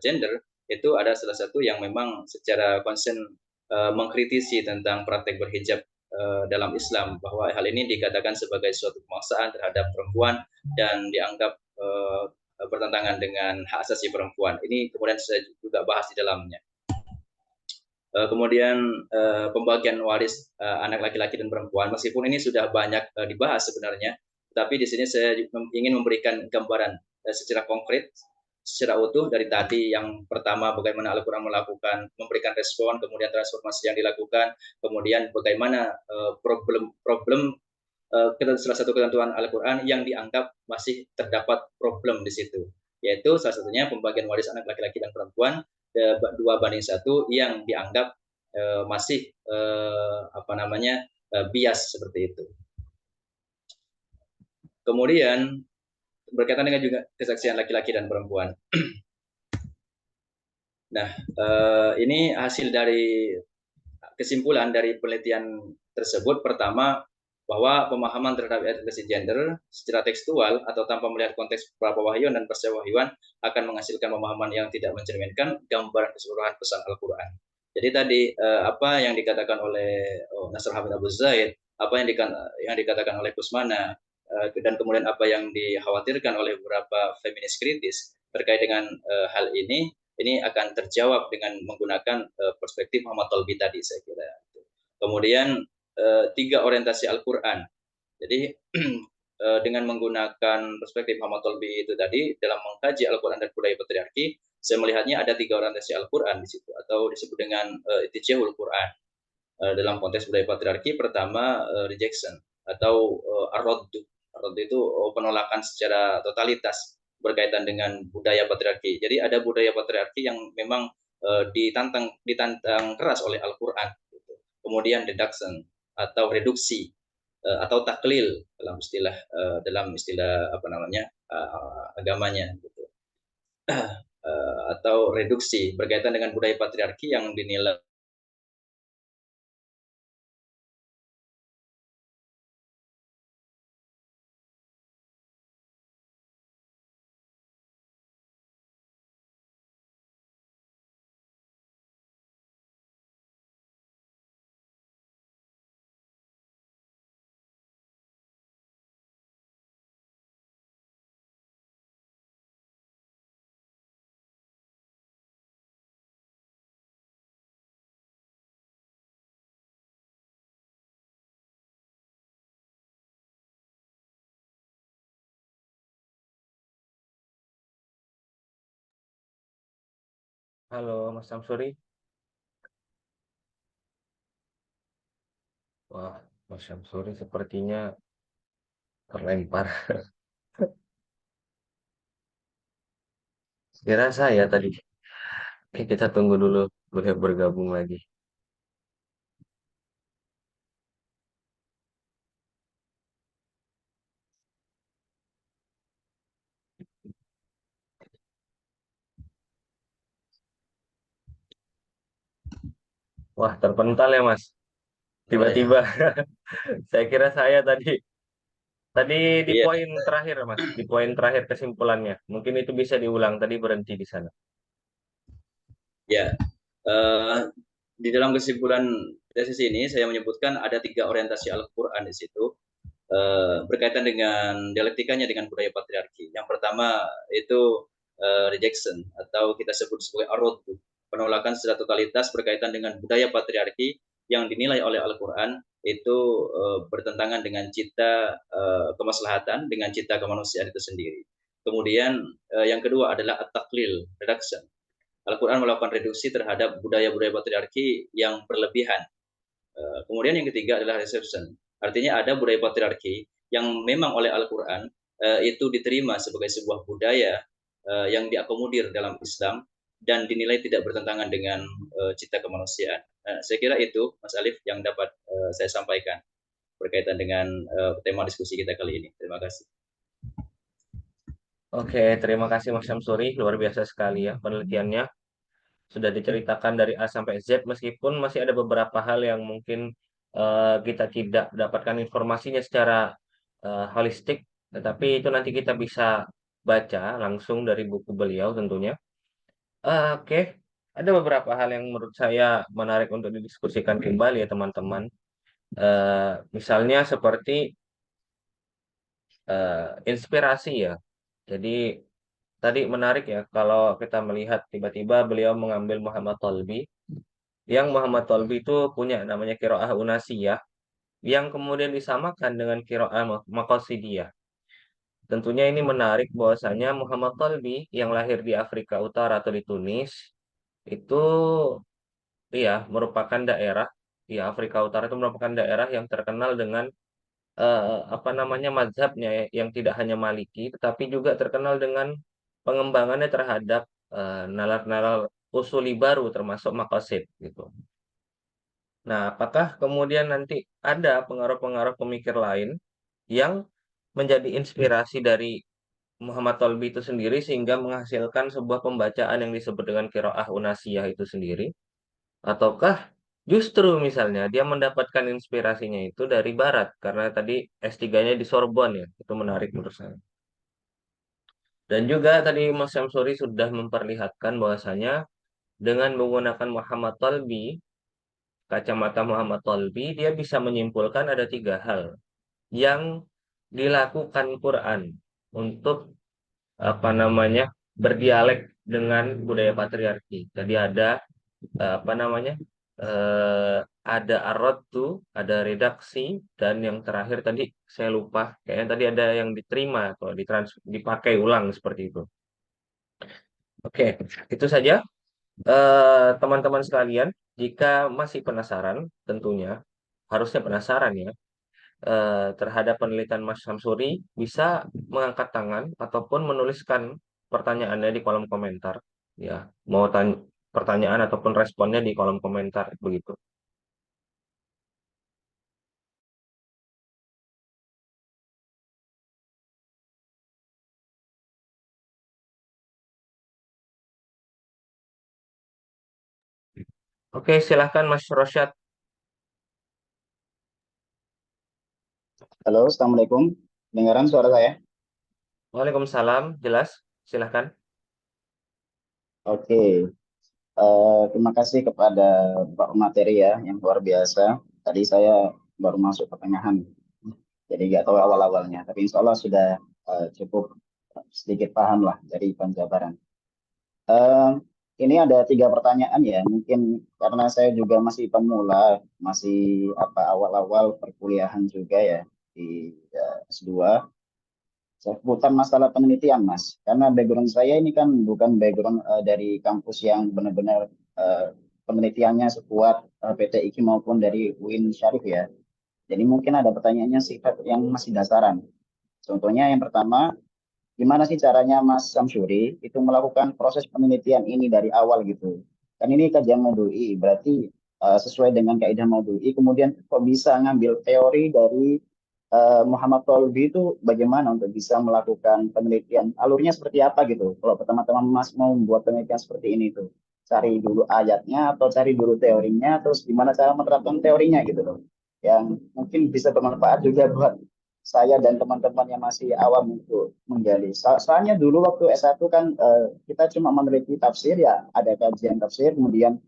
gender itu ada salah satu yang memang secara konsen mengkritisi tentang praktek berhijab dalam Islam, bahwa hal ini dikatakan sebagai suatu pemaksaan terhadap perempuan dan dianggap bertentangan dengan hak asasi perempuan. Ini kemudian saya juga bahas di dalamnya. Kemudian pembagian waris anak laki-laki dan perempuan, meskipun ini sudah banyak dibahas sebenarnya, tapi di sini saya ingin memberikan gambaran secara konkret, secara utuh dari tadi. Yang pertama bagaimana Al-Quran memberikan respon, kemudian transformasi yang dilakukan, kemudian bagaimana problem salah satu ketentuan Al-Quran yang dianggap masih terdapat problem di situ, yaitu salah satunya pembagian waris anak laki-laki dan perempuan 2:1 yang dianggap masih bias seperti itu. Kemudian berkaitan dengan juga kesaksian laki-laki dan perempuan. Nah, ini hasil dari kesimpulan dari penelitian tersebut. Pertama, bahwa pemahaman terhadap identitas gender secara tekstual atau tanpa melihat konteks prawahyuan dan pascawahyuan akan menghasilkan pemahaman yang tidak mencerminkan gambaran keseluruhan pesan Al-Quran. Jadi tadi apa yang dikatakan oleh Nasr Hamid Abu Zaid, apa yang dikatakan oleh Kusmana, dan kemudian apa yang dikhawatirkan oleh beberapa feminis kritis terkait dengan hal ini akan terjawab dengan menggunakan perspektif Muhammad Tolbi tadi, saya kira. Kemudian 3 orientasi Al-Quran. Jadi dengan menggunakan perspektif Muhammad Tolbi itu tadi dalam mengkaji Al-Quran dan budaya patriarki, saya melihatnya ada 3 orientasi Al-Quran di situ, atau disebut dengan itijahul Quran. Dalam konteks budaya patriarki, pertama rejection atau ar-radd. Ar-radd itu penolakan secara totalitas berkaitan dengan budaya patriarki. Jadi ada budaya patriarki yang memang ditantang keras oleh Al-Quran. Kemudian reduction atau reduksi. atau taklil dalam istilah apa namanya agamanya gitu. Atau reduksi berkaitan dengan budaya patriarki yang dinilai. Halo, Mas Samsuri. Wah, Mas Samsuri sepertinya terlempar. Kira saya tadi. Oke, kita tunggu dulu beliau bergabung lagi. Wah, terpental ya, Mas. Oh Tiba-tiba ya, saya kira saya tadi. Tadi di iya, poin terakhir, Mas. Di poin terakhir kesimpulannya. Mungkin itu bisa diulang. Tadi berhenti di sana. ya. Eh, di dalam kesimpulan tesis ini saya menyebutkan ada 3 orientasi Al-Quran di situ, berkaitan dengan dialektikanya dengan budaya patriarki. Yang pertama itu rejection atau kita sebut sebagai arud, penolakan secara totalitas berkaitan dengan budaya patriarki yang dinilai oleh Al-Quran itu bertentangan dengan cita kemaslahatan, dengan cita kemanusiaan itu sendiri. Kemudian yang kedua adalah at-taklil, reduction. Al-Quran melakukan reduksi terhadap budaya-budaya patriarki yang berlebihan. Kemudian yang ketiga adalah reception. Artinya ada budaya patriarki yang memang oleh Al-Quran itu diterima sebagai sebuah budaya yang diakomodir dalam Islam dan dinilai tidak bertentangan dengan cita kemanusiaan. Saya kira itu, Mas Alif, yang dapat saya sampaikan berkaitan dengan tema diskusi kita kali ini. Terima kasih. Oke, terima kasih Mas Samsuri. Luar biasa sekali ya penelitiannya. Sudah diceritakan dari A sampai Z, meskipun masih ada beberapa hal yang mungkin kita tidak dapatkan informasinya secara holistik, tetapi itu nanti kita bisa baca langsung dari buku beliau tentunya. Oke, ada beberapa hal yang menurut saya menarik untuk didiskusikan kembali ya teman-teman. Misalnya seperti inspirasi ya. Jadi tadi menarik ya kalau kita melihat tiba-tiba beliau mengambil Muhammad Tolbi, yang Muhammad Tolbi itu punya namanya Qiraah Unasiyah, yang kemudian disamakan dengan Qiraah Maqasidiyah. Tentunya ini menarik bahwasanya Muhammad Tolbi yang lahir di Afrika Utara atau di Tunis itu iya merupakan daerah di Afrika Utara, itu merupakan daerah yang terkenal dengan apa namanya mazhabnya ya, yang tidak hanya Maliki tetapi juga terkenal dengan pengembangannya terhadap nalar-nalar usuli baru termasuk maqasid gitu. Nah, apakah kemudian nanti ada pengaruh-pengaruh pemikir lain yang menjadi inspirasi dari Muhammad Tolbi itu sendiri sehingga menghasilkan sebuah pembacaan yang disebut dengan qiraah unasiyah itu sendiri? Ataukah justru misalnya dia mendapatkan inspirasinya itu dari Barat karena tadi S3-nya di Sorbonne ya, itu menarik menurut saya. Dan juga tadi Mas Syamsuri sudah memperlihatkan bahwasanya dengan menggunakan Muhammad Tolbi, kacamata Muhammad Tolbi, dia bisa menyimpulkan ada 3 hal yang dilakukan Quran untuk apa namanya berdialek dengan budaya patriarki. Tadi ada apa namanya eh, ada arrotu, ada redaksi, dan yang terakhir tadi saya lupa, kayaknya tadi ada yang diterima atau dipakai ulang seperti itu. Oke, itu saja teman-teman sekalian. Jika masih penasaran, tentunya harusnya penasaran ya terhadap penelitian Mas Samsuri, bisa mengangkat tangan ataupun menuliskan pertanyaannya di kolom komentar. Ya, mau tanya pertanyaan ataupun responnya di kolom komentar begitu. Oke, silahkan Mas Rosyad. Halo, Assalamualaikum. Dengaran suara saya? Waalaikumsalam, jelas. Silahkan. Oke, terima kasih kepada Pak materi ya, yang luar biasa. Tadi saya baru masuk pertengahan, jadi nggak tahu awal-awalnya. Tapi insya Allah sudah cukup sedikit paham lah dari penjabaran. Eh, ini ada 3 pertanyaan ya, mungkin karena saya juga masih pemula, masih awal-awal perkuliahan juga ya di S2. Seputar masalah penelitian, Mas. Karena background saya ini kan bukan background dari kampus yang benar-benar penelitiannya sekuat PT IKI maupun dari UIN Syarif ya. Jadi mungkin ada pertanyaannya sifat yang masih dasaran. Contohnya yang pertama, gimana sih caranya Mas Samsuri itu melakukan proses penelitian ini dari awal gitu? Kan ini kajian Maudhu'i, berarti sesuai dengan kaidah Maudhu'i, kemudian kok bisa ngambil teori dari Muhammad Tolbi itu bagaimana untuk bisa melakukan penelitian? Alurnya seperti apa gitu? Kalau teman-teman Mas mau membuat penelitian seperti ini tuh, cari dulu ayatnya atau cari dulu teorinya, terus gimana cara menerapkan teorinya gitu loh. Yang mungkin bisa bermanfaat juga buat saya dan teman-teman yang masih awam untuk menggali. Soalnya dulu waktu S1 kan kita cuma meneliti tafsir ya, ada kajian tafsir, kemudian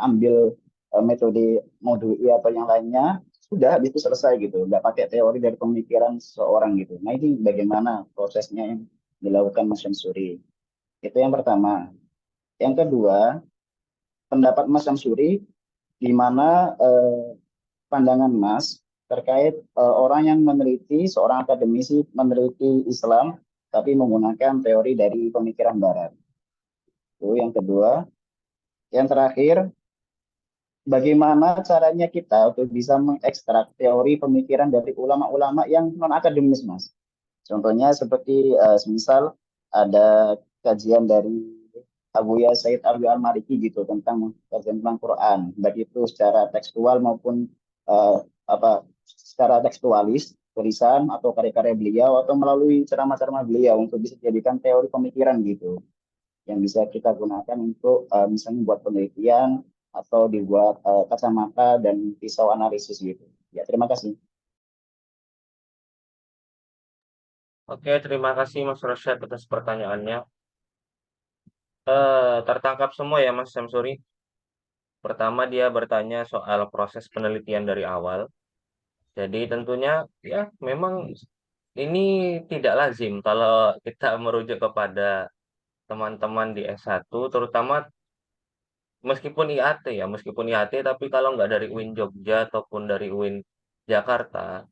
ambil metode Maudhu'i atau yang lainnya, sudah habis itu selesai gitu, nggak pakai teori dari pemikiran seorang gitu. Nah ini bagaimana prosesnya yang dilakukan Mas Syamsuri? Itu yang pertama. Yang kedua, pendapat Mas Syamsuri di mana pandangan Mas terkait orang yang meneliti, seorang akademisi meneliti Islam tapi menggunakan teori dari pemikiran Barat. Itu yang kedua. Yang terakhir, bagaimana caranya kita untuk bisa mengekstrak teori pemikiran dari ulama-ulama yang non akademis, Mas? Contohnya seperti semisal ada kajian dari Abu Ya Said Al-Maliki gitu tentang kajian tentang Quran, baik itu secara tekstual maupun eh, apa secara tekstualis tulisan atau karya-karya beliau atau melalui ceramah-ceramah beliau untuk bisa dijadikan teori pemikiran gitu yang bisa kita gunakan untuk misalnya buat penelitian atau dibuat kacamata dan pisau analisis gitu. Ya, terima kasih. Oke, terima kasih Mas Rosyad atas pertanyaannya. Tertangkap semua ya Mas Samsuri. Pertama dia bertanya soal proses penelitian dari awal. Jadi tentunya ya memang ini tidak lazim kalau kita merujuk kepada teman-teman di S1, terutama meskipun IAT, tapi kalau nggak dari UIN Jogja ataupun dari UIN Jakarta,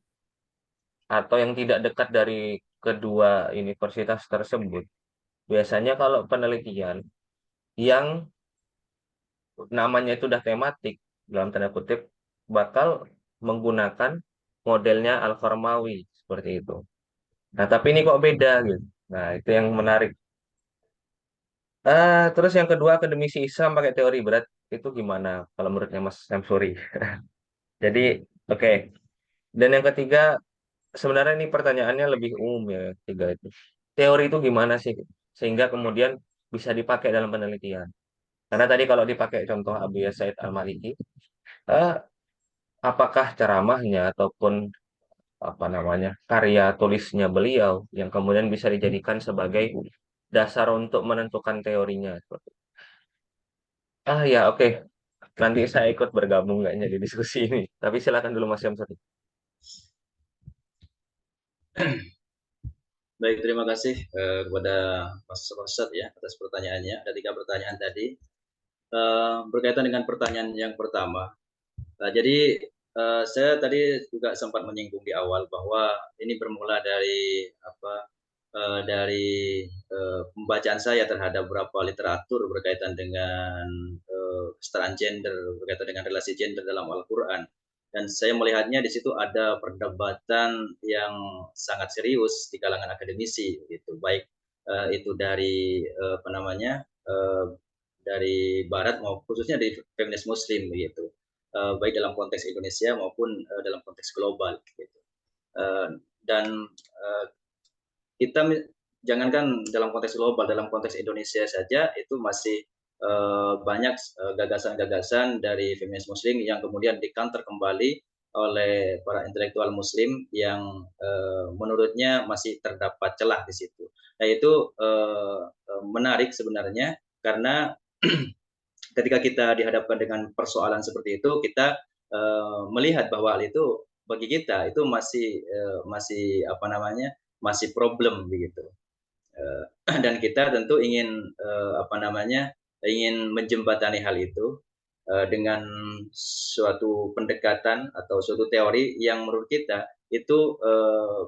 atau yang tidak dekat dari kedua universitas tersebut, biasanya kalau penelitian yang namanya itu udah tematik, dalam tanda kutip, bakal menggunakan modelnya Al-Qarmawi, seperti itu. Nah, tapi ini kok beda gitu. Nah, itu yang menarik. Terus yang kedua, akademisi Islam pakai teori berat, itu gimana kalau menurutnya Mas Samsuri? Jadi, oke. Dan yang ketiga, sebenarnya ini pertanyaannya lebih umum ya, tiga itu. Teori itu gimana sih? Sehingga kemudian bisa dipakai dalam penelitian. Karena tadi kalau dipakai contoh Abu Ya Said Al-Maliki, eh, apakah ceramahnya ataupun apa namanya karya tulisnya beliau yang kemudian bisa dijadikan sebagai dasar untuk menentukan teorinya. Ya oke. Nanti saya ikut bergabung kayaknya di diskusi ini. Tapi silakan dulu Mas Syamsuri. Baik, terima kasih kepada Mas Rosat ya atas pertanyaannya. Ada 3 pertanyaan tadi. Berkaitan dengan pertanyaan yang pertama, jadi saya tadi juga sempat menyinggung di awal bahwa ini bermula dari apa? Dari pembacaan saya terhadap beberapa literatur berkaitan dengan kesetaraan gender, berkaitan dengan relasi gender dalam Al-Quran. Dan saya melihatnya di situ ada perdebatan yang sangat serius di kalangan akademisi, gitu. Baik itu dari apa namanya dari Barat maupun khususnya di feminis Muslim, gitu. Baik dalam konteks Indonesia maupun dalam konteks global, gitu. Dan kita jangankan dalam konteks global, dalam konteks Indonesia saja itu masih banyak gagasan-gagasan dari feminis muslim yang kemudian di-counter kembali oleh para intelektual muslim yang menurutnya masih terdapat celah di situ. Nah, itu menarik sebenarnya karena ketika kita dihadapkan dengan persoalan seperti itu, kita melihat bahwa hal itu bagi kita itu masih apa namanya, masih problem begitu. Dan kita tentu ingin apa namanya, ingin menjembatani hal itu dengan suatu pendekatan atau suatu teori yang menurut kita itu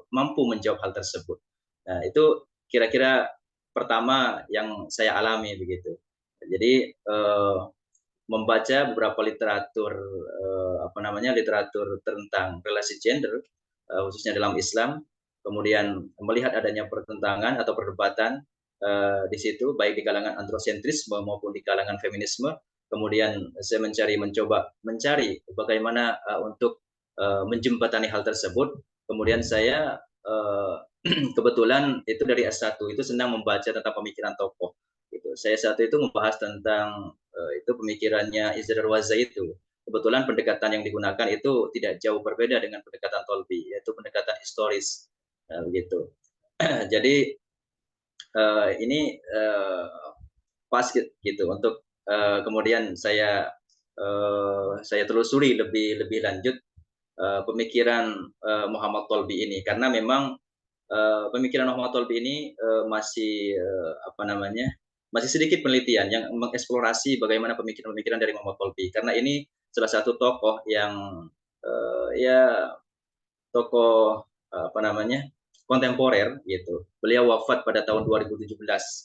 mampu menjawab hal tersebut. Nah, itu kira-kira pertama yang saya alami begitu. Jadi membaca beberapa literatur apa namanya, literatur tentang relasi gender khususnya dalam Islam, kemudian melihat adanya pertentangan atau perdebatan di situ baik di kalangan androsentrisme maupun di kalangan feminisme. Kemudian saya mencoba mencari bagaimana untuk menjembatani hal tersebut. Kemudian saya kebetulan itu dari S1 itu senang membaca tentang pemikiran tokoh. Gitu. Saya saat itu membahas tentang itu pemikirannya Izzer Waza itu. Kebetulan pendekatan yang digunakan itu tidak jauh berbeda dengan pendekatan Tolbi, yaitu pendekatan historis, begitu. Jadi ini pas gitu untuk kemudian saya telusuri lebih lanjut pemikiran Muhammad Tolbi ini, karena memang pemikiran Muhammad Tolbi ini masih apa namanya, masih sedikit penelitian yang mengeksplorasi bagaimana pemikiran-pemikiran dari Muhammad Tolbi, karena ini salah satu tokoh yang ya tokoh apa namanya, kontemporer gitu. Beliau wafat pada tahun 2017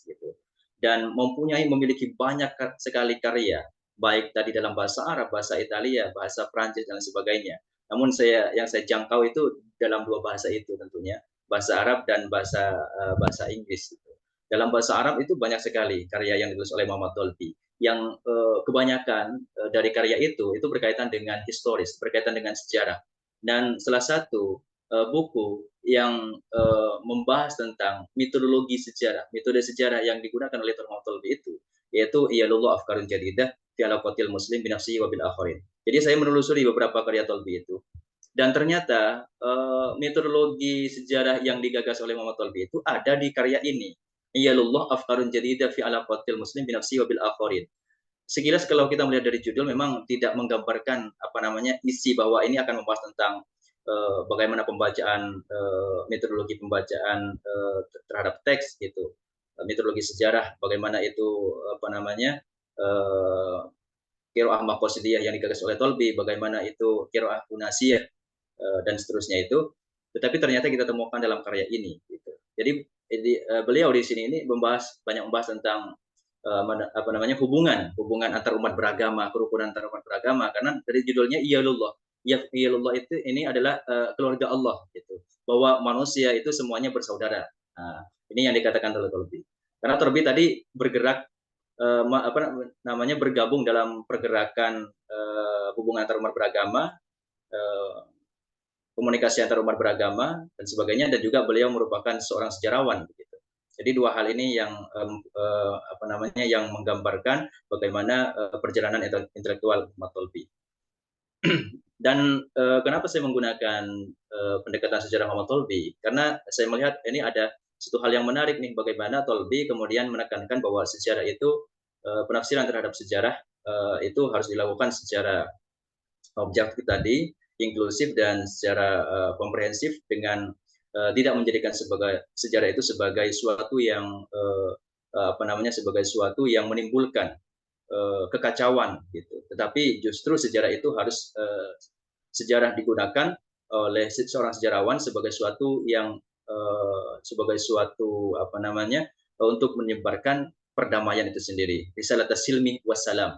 gitu. Dan memiliki banyak sekali karya, baik tadi dalam bahasa Arab, bahasa Italia, bahasa Prancis dan sebagainya. Namun yang saya jangkau itu dalam dua bahasa itu tentunya, bahasa Arab dan bahasa Inggris. Dalam bahasa Arab itu banyak sekali karya yang ditulis oleh Muhammad Tolbi, yang kebanyakan dari karya itu berkaitan dengan historis, berkaitan dengan sejarah. Dan salah satu buku yang membahas tentang metodologi sejarah, metode sejarah yang digunakan oleh Muhammad Tolbi itu, yaitu Iyalullah Afkarun Jadidah fi Alaqatil Muslim binafsihi wa bil akharin. Jadi saya menelusuri beberapa karya Tolbi itu, dan ternyata metodologi sejarah yang digagas oleh Muhammad Tolbi itu ada di karya ini, Iyalullah Afkarun Jadidah fi Alaqatil Muslim binafsihi wa bil akharin. Sekilas kalau kita melihat dari judul memang tidak menggambarkan apa namanya isi bahwa ini akan membahas tentang bagaimana pembacaan metodologi pembacaan terhadap teks gitu, metodologi sejarah, bagaimana itu apa namanya qiraah maqasidiyah yang digagas oleh Tolbi, bagaimana itu qiraah unasiyah dan seterusnya itu. Tetapi ternyata kita temukan dalam karya ini gitu. Jadi beliau di sini ini banyak membahas tentang apa namanya hubungan antar umat beragama, kerukunan antar umat beragama, karena dari judulnya Iyalullah. Iyalullah itu ini adalah keluarga Allah gitu. Bahwa manusia itu semuanya bersaudara. Nah, ini yang dikatakan oleh Tolbi. Karena Tolbi tadi bergerak apa namanya bergabung dalam pergerakan hubungan antar umat beragama, komunikasi antar umat beragama dan sebagainya, dan juga beliau merupakan seorang sejarawan begitu. Jadi dua hal ini yang apa namanya yang menggambarkan bagaimana perjalanan intelektual Muhammad Tolbi. Dan kenapa saya menggunakan pendekatan sejarah Muhammad Tolbi? Karena saya melihat ini ada satu hal yang menarik nih, bagaimana Tolbi kemudian menekankan bahwa sejarah itu penafsiran terhadap sejarah itu harus dilakukan secara objektif tadi, inklusif dan secara komprehensif, dengan tidak menjadikan sejarah itu sebagai suatu yang apa namanya sebagai suatu yang menimbulkan kekacauan gitu. Tetapi justru sejarah itu harus sejarah digunakan oleh seorang sejarawan sebagai suatu yang sebagai suatu apa namanya untuk menyebarkan perdamaian itu sendiri. Risalah silmi wassalam.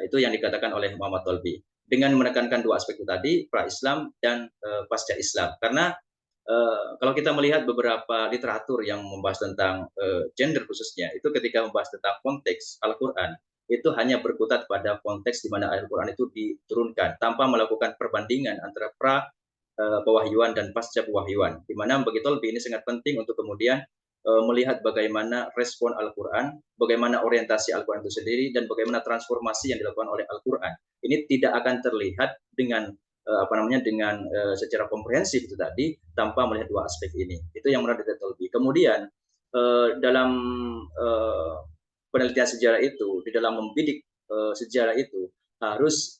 Itu yang dikatakan oleh Muhammad Tolbi dengan menekankan dua aspek itu tadi, pra-Islam dan pasca Islam. Karena kalau kita melihat beberapa literatur yang membahas tentang gender khususnya, itu ketika membahas tentang konteks Al-Quran, itu hanya berkutat pada konteks di mana Al-Quran itu diturunkan, tanpa melakukan perbandingan antara pewahyuan dan pasca pewahyuan. Di mana bagi Tolbi ini sangat penting untuk kemudian melihat bagaimana respon Al-Quran, bagaimana orientasi Al-Quran itu sendiri, dan bagaimana transformasi yang dilakukan oleh Al-Quran. Ini tidak akan terlihat dengan dengan secara komprehensif itu tadi tanpa melihat dua aspek ini. Itu yang menurut Tolbi. Kemudian dalam penelitian sejarah itu, di dalam membidik sejarah itu harus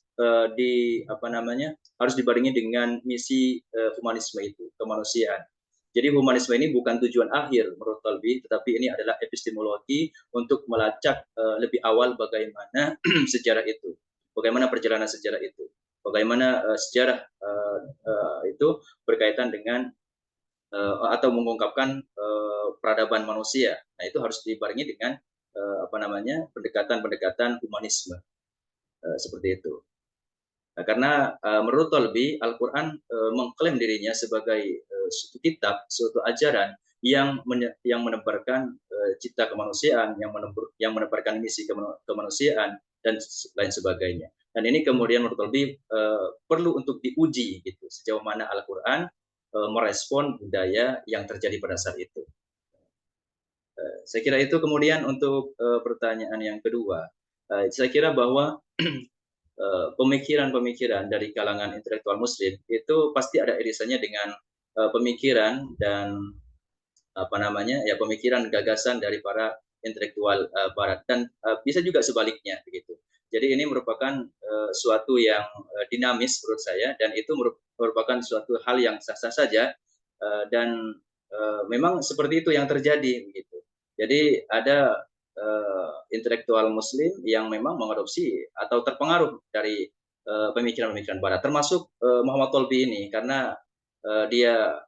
harus dibarengi dengan misi humanisme itu, kemanusiaan. Jadi humanisme ini bukan tujuan akhir menurut Tolbi, tetapi ini adalah epistemologi untuk melacak lebih awal bagaimana sejarah itu, bagaimana perjalanan sejarah itu, bagaimana sejarah itu berkaitan dengan atau mengungkapkan peradaban manusia. Nah, itu harus dibarengi dengan pendekatan-pendekatan humanisme seperti itu. Nah, karena menurut Tolbi, Al-Quran mengklaim dirinya sebagai suatu kitab, suatu ajaran yang menebarkan cipta kemanusiaan, yang menebarkan misi kemanusiaan dan lain sebagainya. Dan ini kemudian menurut Tolbi perlu untuk diuji gitu, sejauh mana Al-Quran merespon budaya yang terjadi pada saat itu. Saya kira itu. Kemudian untuk pertanyaan yang kedua, saya kira bahwa pemikiran-pemikiran dari kalangan intelektual Muslim itu pasti ada irisannya dengan pemikiran dan pemikiran gagasan dari para intelektual Barat, dan bisa juga sebaliknya begitu. Jadi ini merupakan suatu yang dinamis menurut saya, dan itu merupakan suatu hal yang sah-sah saja, dan memang seperti itu yang terjadi begitu. Jadi ada intelektual Muslim yang memang mengadopsi atau terpengaruh dari pemikiran-pemikiran Barat, termasuk Muhammad Tolbi ini, karena dia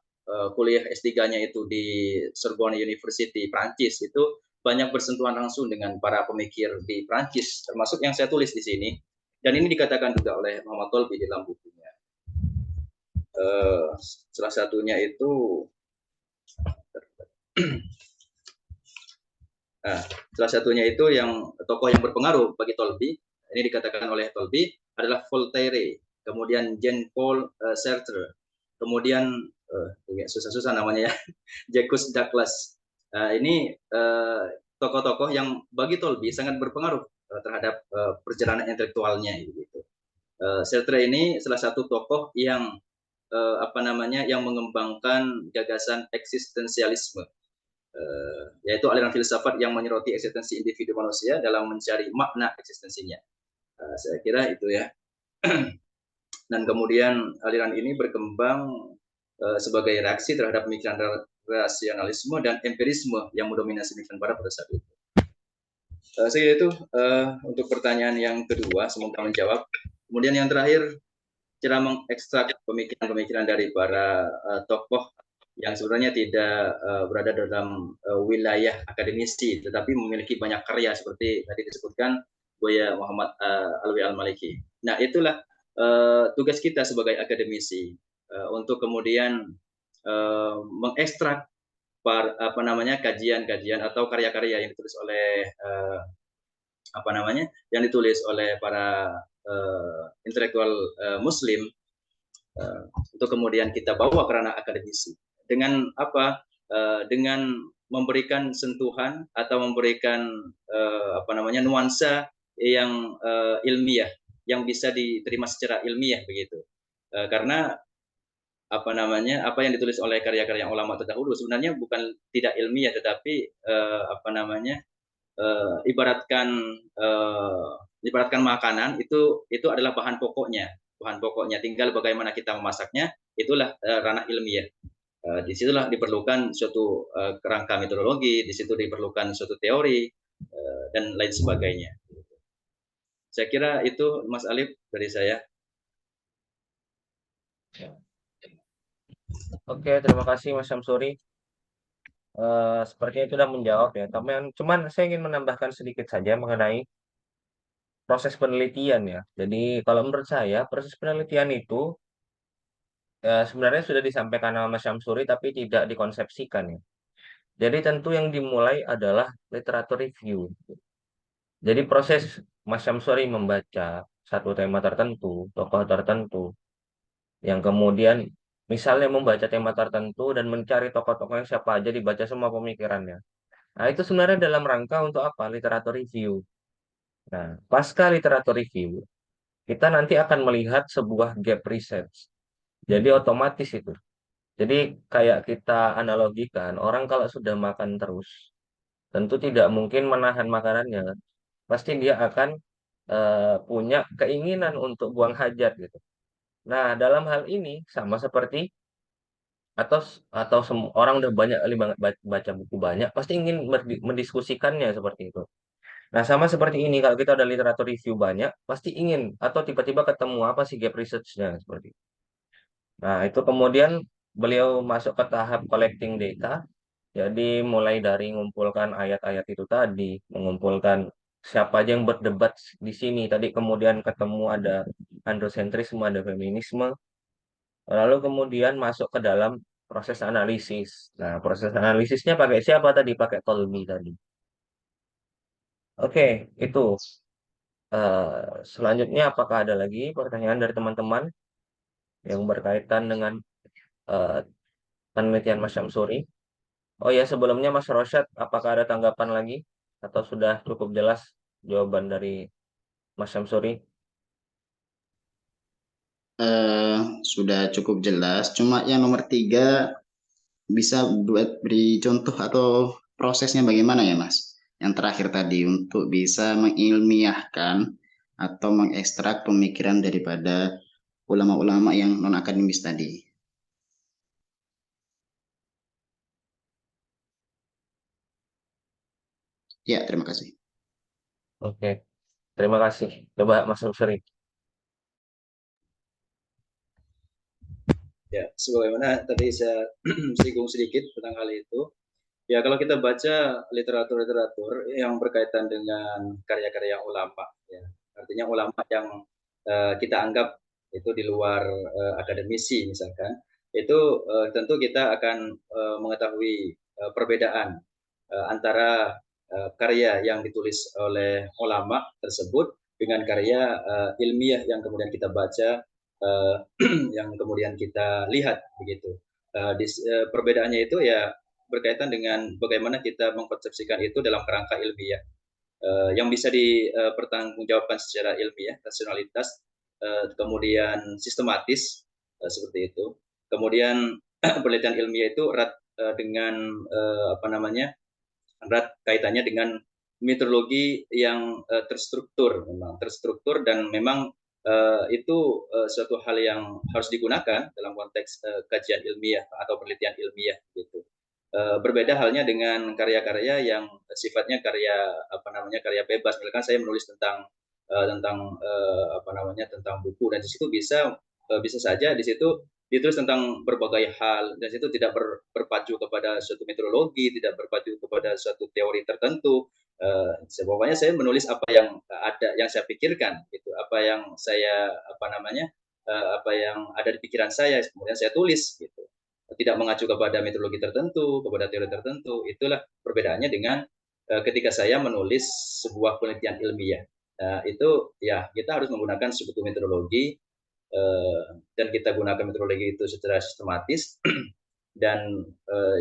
kuliah S3-nya itu di Sorbonne University, Prancis, itu banyak bersentuhan langsung dengan para pemikir di Prancis, termasuk yang saya tulis di sini. Dan ini dikatakan juga oleh Muhammad Tolbi dalam bukunya. Salah satunya itu salah satunya itu yang tokoh yang berpengaruh bagi Tolbi, ini dikatakan oleh Tolbi, adalah Voltaire, kemudian Jean-Paul Sartre, kemudian susah-susah namanya ya, Jacques Douglas. Ini tokoh-tokoh yang bagi Tolbi sangat berpengaruh terhadap perjalanan intelektualnya gitu. Sartre ini salah satu tokoh yang yang mengembangkan gagasan eksistensialisme, yaitu aliran filsafat yang menyoroti eksistensi individu manusia dalam mencari makna eksistensinya. Saya kira itu ya. Dan kemudian aliran ini berkembang sebagai reaksi terhadap pemikiran rasionalisme dan empirisme yang mendominasi pemikiran Barat pada saat itu. Saya kira itu untuk pertanyaan yang kedua, semoga menjawab. Kemudian yang terakhir, cara mengekstrak pemikiran-pemikiran dari para tokoh yang sebenarnya tidak berada dalam wilayah akademisi, tetapi memiliki banyak karya seperti tadi disebutkan Buya Muhammad Alwi Al-Maliki. Nah, itulah tugas kita sebagai akademisi untuk kemudian mengekstrak kajian-kajian atau karya-karya yang ditulis oleh yang ditulis oleh para intelektual Muslim, untuk kemudian kita bawa ke ranah akademisi dengan dengan memberikan sentuhan atau memberikan nuansa yang ilmiah, yang bisa diterima secara ilmiah begitu. Karena apa yang ditulis oleh karya-karya ulama terdahulu sebenarnya bukan tidak ilmiah, tetapi ibaratkan makanan itu adalah bahan pokoknya, tinggal bagaimana kita memasaknya, itulah ranah ilmiah. Disitulah diperlukan suatu kerangka metodologi, di situ diperlukan suatu teori dan lain sebagainya. Saya kira itu Mas Alif dari saya. Oke, terima kasih Mas Syamsuri. Sepertinya itu sudah menjawab ya. Cuman saya ingin menambahkan sedikit saja mengenai proses penelitian ya. Jadi kalau menurut saya proses penelitian itu sebenarnya sudah disampaikan sama Mas Syamsuri tapi tidak dikonsepsikan ya. Jadi tentu yang dimulai adalah literatur review. Jadi proses Mas Syamsuri membaca satu tema tertentu, tokoh tertentu, yang kemudian Misalnya membaca tema tertentu dan mencari tokoh-tokohnya siapa aja, dibaca semua pemikirannya. Nah, itu sebenarnya dalam rangka untuk apa? Literatur review. Nah, pasca literatur review, kita nanti akan melihat sebuah gap research. Jadi otomatis itu. Jadi kayak kita analogikan, orang kalau sudah makan terus, tentu tidak mungkin menahan makanannya, kan. Pasti dia akan punya keinginan untuk buang hajat gitu. Nah, dalam hal ini sama seperti atau orang udah banyak kali banget baca buku banyak, pasti ingin mendiskusikannya seperti itu. Nah, sama seperti ini kalau kita ada literatur review banyak, pasti ingin atau tiba-tiba ketemu apa sih gap research-nya seperti itu. Nah, itu kemudian beliau masuk ke tahap collecting data. Jadi mulai dari mengumpulkan ayat-ayat itu tadi, mengumpulkan siapa aja yang berdebat di sini. Tadi kemudian ketemu ada androcentrisme, ada feminisme. Lalu kemudian masuk ke dalam proses analisis. Nah, proses analisisnya pakai siapa tadi? Pakai Tolby tadi. Oke, itu. Selanjutnya, apakah ada lagi pertanyaan dari teman-teman yang berkaitan dengan eh, penelitian Mas Syamsuri? Oh ya, sebelumnya Mas Rosyad, apakah ada tanggapan lagi? Atau sudah cukup jelas jawaban dari Mas Syamsuri? Sudah cukup jelas. Cuma yang nomor 3 bisa buat beri contoh atau prosesnya bagaimana ya Mas? Yang terakhir tadi untuk bisa mengilmiahkan atau mengekstrak pemikiran daripada ulama-ulama yang non akademis tadi. Ya, terima kasih. Oke, terima kasih. Coba Mas Syamsuri. Ya, sebagaimana tadi saya singgung sedikit tentang hal itu. Ya, kalau kita baca literatur-literatur yang berkaitan dengan karya-karya ulama, ya, artinya ulama yang kita anggap itu di luar akademisi misalkan, itu tentu kita akan mengetahui perbedaan antara karya yang ditulis oleh ulama tersebut dengan karya ilmiah yang kemudian kita baca, yang kemudian kita lihat begitu. Perbedaannya itu ya berkaitan dengan bagaimana kita mengkonsepsikan itu dalam kerangka ilmiah, yang bisa dipertanggungjawabkan secara ilmiah, rasionalitas, kemudian sistematis, seperti itu. Kemudian penelitian ilmiah itu erat dengan apa namanya, erat kaitannya dengan metodologi yang terstruktur, memang terstruktur dan memang itu suatu hal yang harus digunakan dalam konteks kajian ilmiah atau penelitian ilmiah gitu. Berbeda halnya dengan karya-karya yang sifatnya karya apa namanya, karya bebas. Misalkan saya menulis tentang apa namanya, tentang buku, dan di situ bisa saja di situ ditulis tentang berbagai hal, dan situ tidak berpacu kepada suatu metodologi, tidak berpacu kepada suatu teori tertentu. Pokoknya saya menulis apa yang ada, yang saya pikirkan, gitu, apa yang saya apa namanya, apa yang ada di pikiran saya, kemudian saya tulis, gitu. Tidak mengacu kepada metodologi tertentu, kepada teori tertentu. Itulah perbedaannya dengan ketika saya menulis sebuah penelitian ilmiah. Itu ya kita harus menggunakan suatu metodologi, dan kita gunakan metodologi itu secara sistematis dan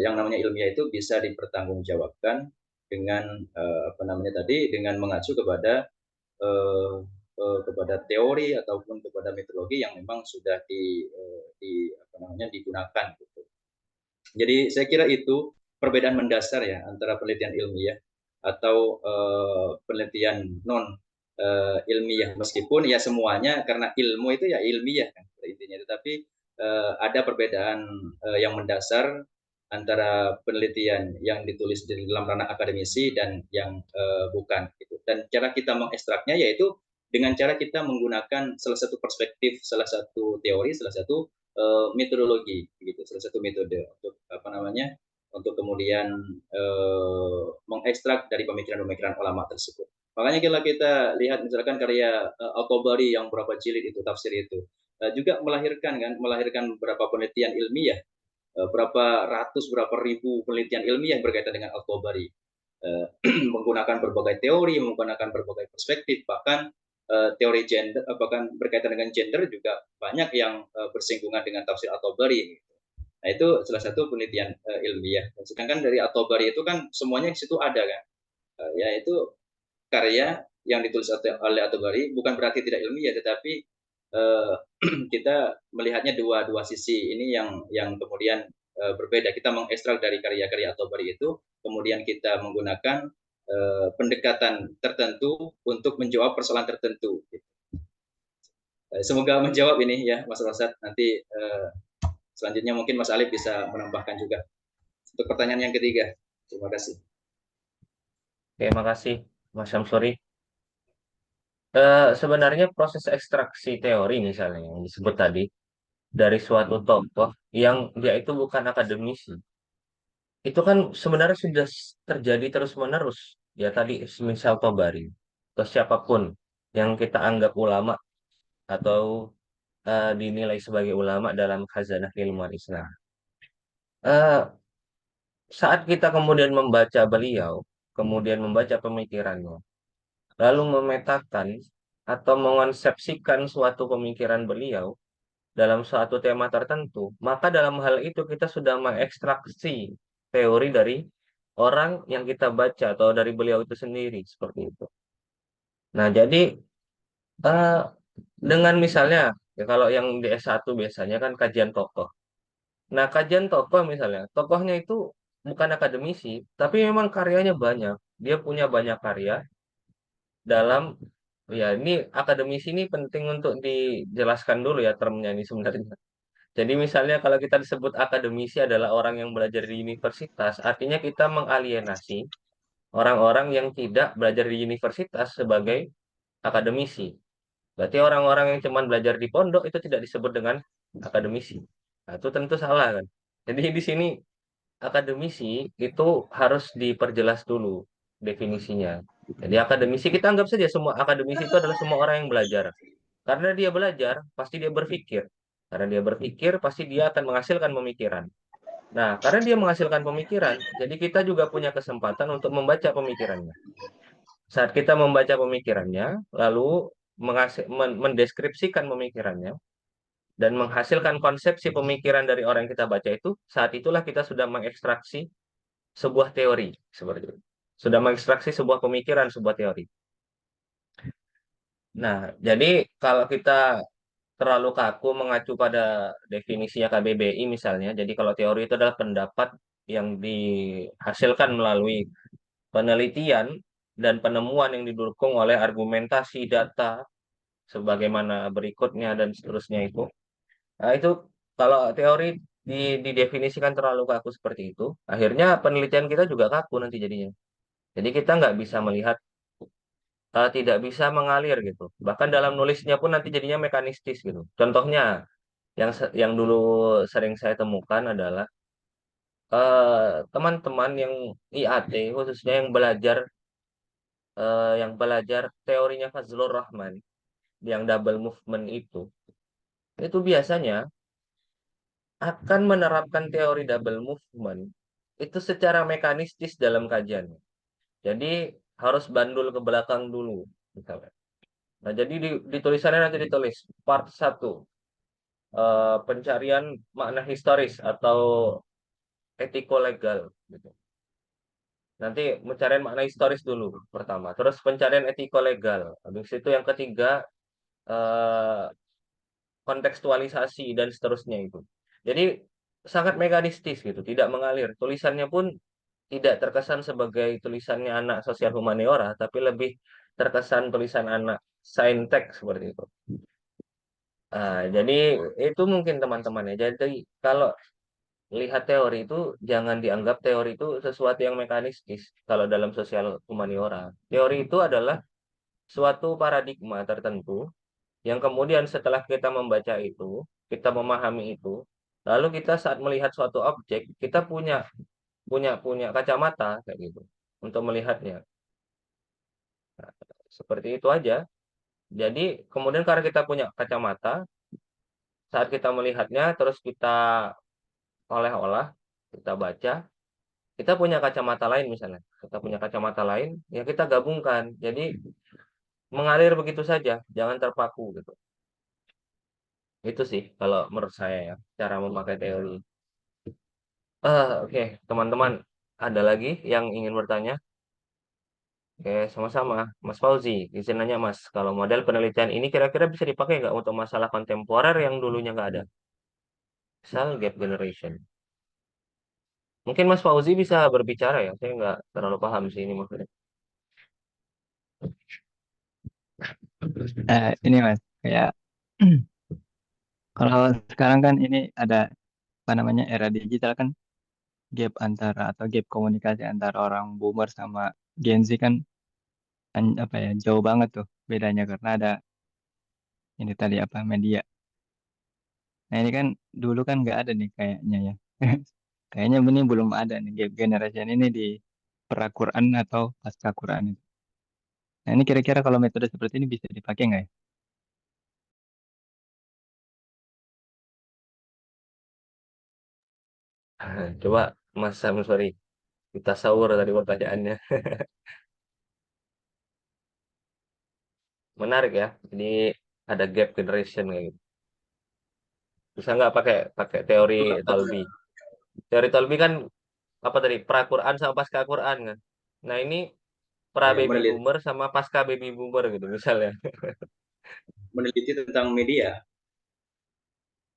yang namanya ilmiah itu bisa dipertanggungjawabkan dengan apa namanya tadi, dengan mengacu kepada teori ataupun kepada metodologi yang memang sudah di apa namanya, digunakan gitu. Jadi saya kira itu perbedaan mendasar ya antara penelitian ilmiah atau penelitian non ilmiah, meskipun ya semuanya karena ilmu itu ya ilmiah kan intinya, tetapi ada perbedaan yang mendasar antara penelitian yang ditulis di dalam ranah akademisi dan yang bukan gitu. Dan cara kita mengekstraknya yaitu dengan cara kita menggunakan salah satu perspektif, salah satu teori, salah satu metodologi gitu, salah satu metode untuk apa namanya, untuk kemudian mengekstrak dari pemikiran-pemikiran ulama tersebut. Makanya kalau kita lihat misalkan karya Al-Tabari yang berapa jilid itu tafsir itu juga melahirkan beberapa penelitian ilmiah, berapa ratus, berapa ribu penelitian ilmiah berkaitan dengan Al-Tabari, menggunakan berbagai teori, menggunakan berbagai perspektif, bahkan teori gender, bahkan berkaitan dengan gender juga banyak yang bersinggungan dengan tafsir At-Tabari. Nah, itu salah satu penelitian ilmiah. Sedangkan dari At-Tabari itu kan semuanya di situ ada kan, yaitu karya yang ditulis oleh At-Tabari bukan berarti tidak ilmiah, tetapi kita melihatnya dua sisi ini yang kemudian berbeda. Kita mengekstrak dari karya-karya At-Tabari itu, kemudian kita menggunakan pendekatan tertentu untuk menjawab persoalan tertentu. Semoga menjawab ini ya, Mas Rosat. Nanti selanjutnya mungkin Mas Alif bisa menambahkan juga untuk pertanyaan yang ketiga. Terima kasih. Oke, makasih Mas Syamsuri. Sebenarnya proses ekstraksi teori misalnya yang disebut tadi dari suatu tokoh yang dia itu bukan akademisi, itu kan sebenarnya sudah terjadi terus-menerus. Ya tadi misal Tobari atau siapapun yang kita anggap ulama atau dinilai sebagai ulama dalam khazanah ilmuwan Islam. Eh, saat kita kemudian membaca beliau, kemudian membaca pemikirannya, lalu memetakan atau mengonsepsikan suatu pemikiran beliau dalam suatu tema tertentu, maka dalam hal itu kita sudah mengekstraksi teori dari orang yang kita baca atau dari beliau itu sendiri, seperti itu. Nah, jadi eh, dengan misalnya, ya kalau yang di S1 biasanya kan kajian tokoh. Nah, kajian tokoh misalnya, tokohnya itu bukan akademisi, tapi memang karyanya banyak. Dia punya banyak karya dalam, ya ini akademisi ini penting untuk dijelaskan dulu ya termnya ini sebenarnya. Jadi misalnya kalau kita disebut akademisi adalah orang yang belajar di universitas, artinya kita mengalienasi orang-orang yang tidak belajar di universitas sebagai akademisi. Berarti orang-orang yang cuma belajar di pondok itu tidak disebut dengan akademisi. Nah, itu tentu salah kan. Jadi di sini akademisi itu harus diperjelas dulu definisinya. Jadi akademisi kita anggap saja semua akademisi itu adalah semua orang yang belajar. Karena dia belajar, pasti dia berpikir. Karena dia berpikir, pasti dia akan menghasilkan pemikiran. Nah, karena dia menghasilkan pemikiran, jadi kita juga punya kesempatan untuk membaca pemikirannya. Saat kita membaca pemikirannya, lalu mendeskripsikan pemikirannya, dan menghasilkan konsepsi pemikiran dari orang yang kita baca itu, saat itulah kita sudah mengekstraksi sebuah teori seperti itu. Sudah mengekstraksi sebuah pemikiran, sebuah teori. Nah, jadi kalau kita terlalu kaku mengacu pada definisinya KBBI misalnya, jadi kalau teori itu adalah pendapat yang dihasilkan melalui penelitian dan penemuan yang didukung oleh argumentasi data sebagaimana berikutnya dan seterusnya itu. Nah, itu kalau teori didefinisikan terlalu kaku seperti itu, akhirnya penelitian kita juga kaku nanti jadinya. Jadi kita nggak bisa melihat, tidak bisa mengalir gitu. Bahkan dalam nulisnya pun nanti jadinya mekanistis gitu. Contohnya yang dulu sering saya temukan adalah teman-teman yang IAT khususnya yang belajar teorinya Fazlur Rahman yang double movement itu biasanya akan menerapkan teori double movement itu secara mekanistis dalam kajiannya. Jadi harus bandul ke belakang dulu misalnya. Nah, jadi di tulisannya nanti ditulis part 1 pencarian makna historis atau etiko-legal gitu. Nanti pencarian makna historis dulu pertama, terus pencarian etiko-legal. Habis itu yang ketiga eh, kontekstualisasi dan seterusnya itu. Jadi sangat mekanistis gitu, tidak mengalir. Tulisannya pun tidak terkesan sebagai tulisannya anak sosial humaniora, tapi lebih terkesan tulisan anak saintek seperti itu. Jadi itu mungkin teman-teman ya. Jadi kalau lihat teori itu jangan dianggap teori itu sesuatu yang mekanistis kalau dalam sosial humaniora. Teori itu adalah suatu paradigma tertentu yang kemudian setelah kita membaca itu, kita memahami itu, lalu kita saat melihat suatu objek, kita punya punya punya kacamata kayak gitu untuk melihatnya. Seperti itu aja. Jadi kemudian karena kita punya kacamata, saat kita melihatnya terus kita olah-olah, kita baca, kita punya kacamata lain misalnya. Kita punya kacamata lain, ya kita gabungkan. Jadi mengalir begitu saja, jangan terpaku gitu. Itu sih kalau menurut saya ya, cara memakai teori. Oke, teman-teman, ada lagi yang ingin bertanya? Oke, sama-sama. Mas Fauzi, izin nanya Mas, kalau model penelitian ini kira-kira bisa dipakai nggak untuk masalah kontemporer yang dulunya nggak ada? Misal gap generation. Mungkin Mas Fauzi bisa berbicara ya, saya nggak terlalu paham sih ini maksudnya. Ini Mas, kayak kalau sekarang kan ini ada apa namanya era digital kan, gap antara atau gap komunikasi antara orang boomer sama Gen Z kan apa ya, jauh banget tuh bedanya karena ada ini tadi apa, media. Nah ini kan dulu kan nggak ada nih kayaknya ya. Kayaknya ini belum ada nih gap generation ini di pra-Quran atau pasca Quran itu. Nah ini kira-kira kalau metode seperti ini bisa dipakai nggak ya? Coba Mas Sam, sorry, kita sahur tadi pertanyaannya. Menarik ya. Jadi ada gap generation kayak gitu. Bisa nggak pakai pakai teori Tolby? Teori Tolby kan apa tadi? Pra-Quran sama pasca Quran kan. Nah, ini pra Ya, baby boomer sama pasca baby boomer gitu misalnya. meneliti tentang media.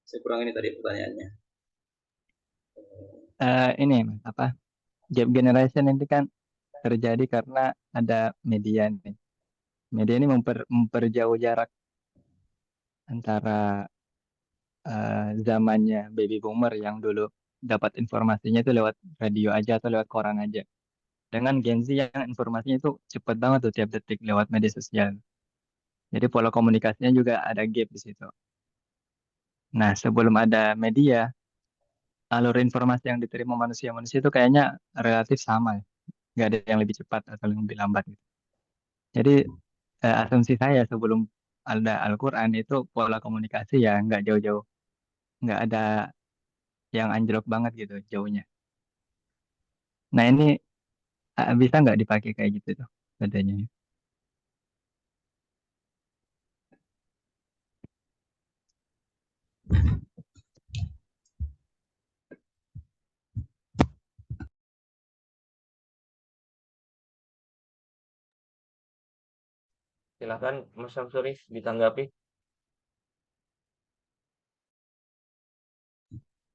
Saya kurang ini tadi pertanyaannya. Ini Mas, apa, gap generation itu kan terjadi karena ada media nih. Media ini memperjauh jarak antara zamannya baby boomer yang dulu dapat informasinya itu lewat radio aja atau lewat koran aja. Dengan Gen Z yang informasinya itu cepat banget tuh tiap detik lewat media sosial. Jadi pola komunikasinya juga ada gap di situ. Nah, sebelum ada media, alur informasi yang diterima manusia-manusia itu kayaknya relatif sama ya. Nggak ada yang lebih cepat atau yang lebih lambat gitu. Jadi asumsi saya sebelum ada Al-Quran itu pola komunikasi ya nggak jauh-jauh, nggak ada yang anjlok banget gitu jauhnya. Nah ini bisa nggak dipakai kayak gitu tuh bedanya? Silakan Mas Samsuri ditanggapi.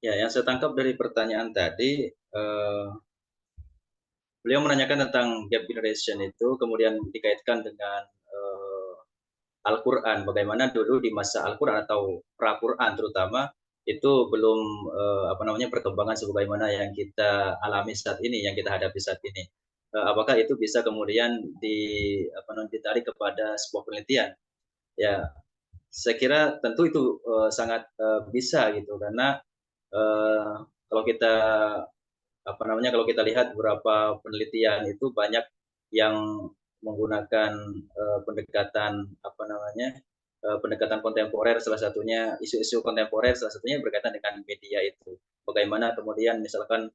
Ya, yang saya tangkap dari pertanyaan tadi, beliau menanyakan tentang gap generation itu, kemudian dikaitkan dengan Al-Quran. Bagaimana dulu di masa Al-Quran atau pra-Quran terutama itu belum apa namanya perkembangan sebagaimana yang kita alami saat ini, yang kita hadapi saat ini. Apakah itu bisa kemudian apa namanya ditarik kepada sebuah penelitian? Ya, saya kira tentu itu sangat bisa gitu karena kalau kita apa namanya kalau kita lihat beberapa penelitian itu banyak yang menggunakan pendekatan apa namanya pendekatan kontemporer, salah satunya isu-isu kontemporer, salah satunya berkaitan dengan media itu. Bagaimana kemudian misalkan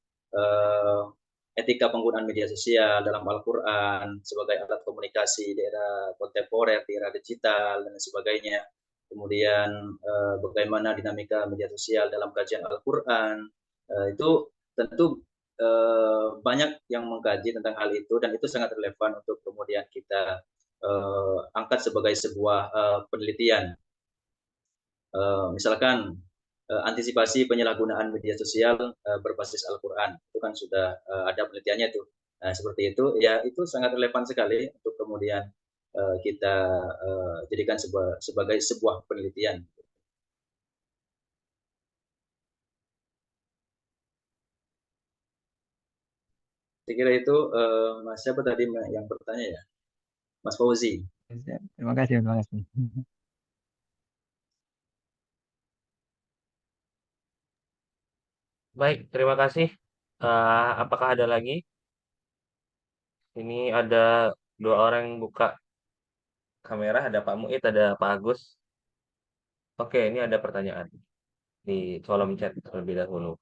etika penggunaan media sosial dalam Al-Quran sebagai alat komunikasi di era kontemporer, di era digital dan sebagainya. Kemudian bagaimana dinamika media sosial dalam kajian Al-Quran, itu tentu banyak yang mengkaji tentang hal itu dan itu sangat relevan untuk kemudian kita angkat sebagai sebuah penelitian. Misalkan antisipasi penyalahgunaan media sosial berbasis Al-Quran itu kan sudah ada penelitiannya tuh. Nah, seperti itu ya itu sangat relevan sekali untuk kemudian kita jadikan sebagai sebuah penelitian. Saya kira itu Mas siapa tadi yang bertanya ya? Mas Fauzi. Terima kasih, terima kasih. Baik, terima kasih. Apakah ada lagi? Ini ada dua orang yang buka kamera, ada Pak Muid, ada Pak Agus. Oke, ini ada pertanyaan di kolom chat terlebih dahulu.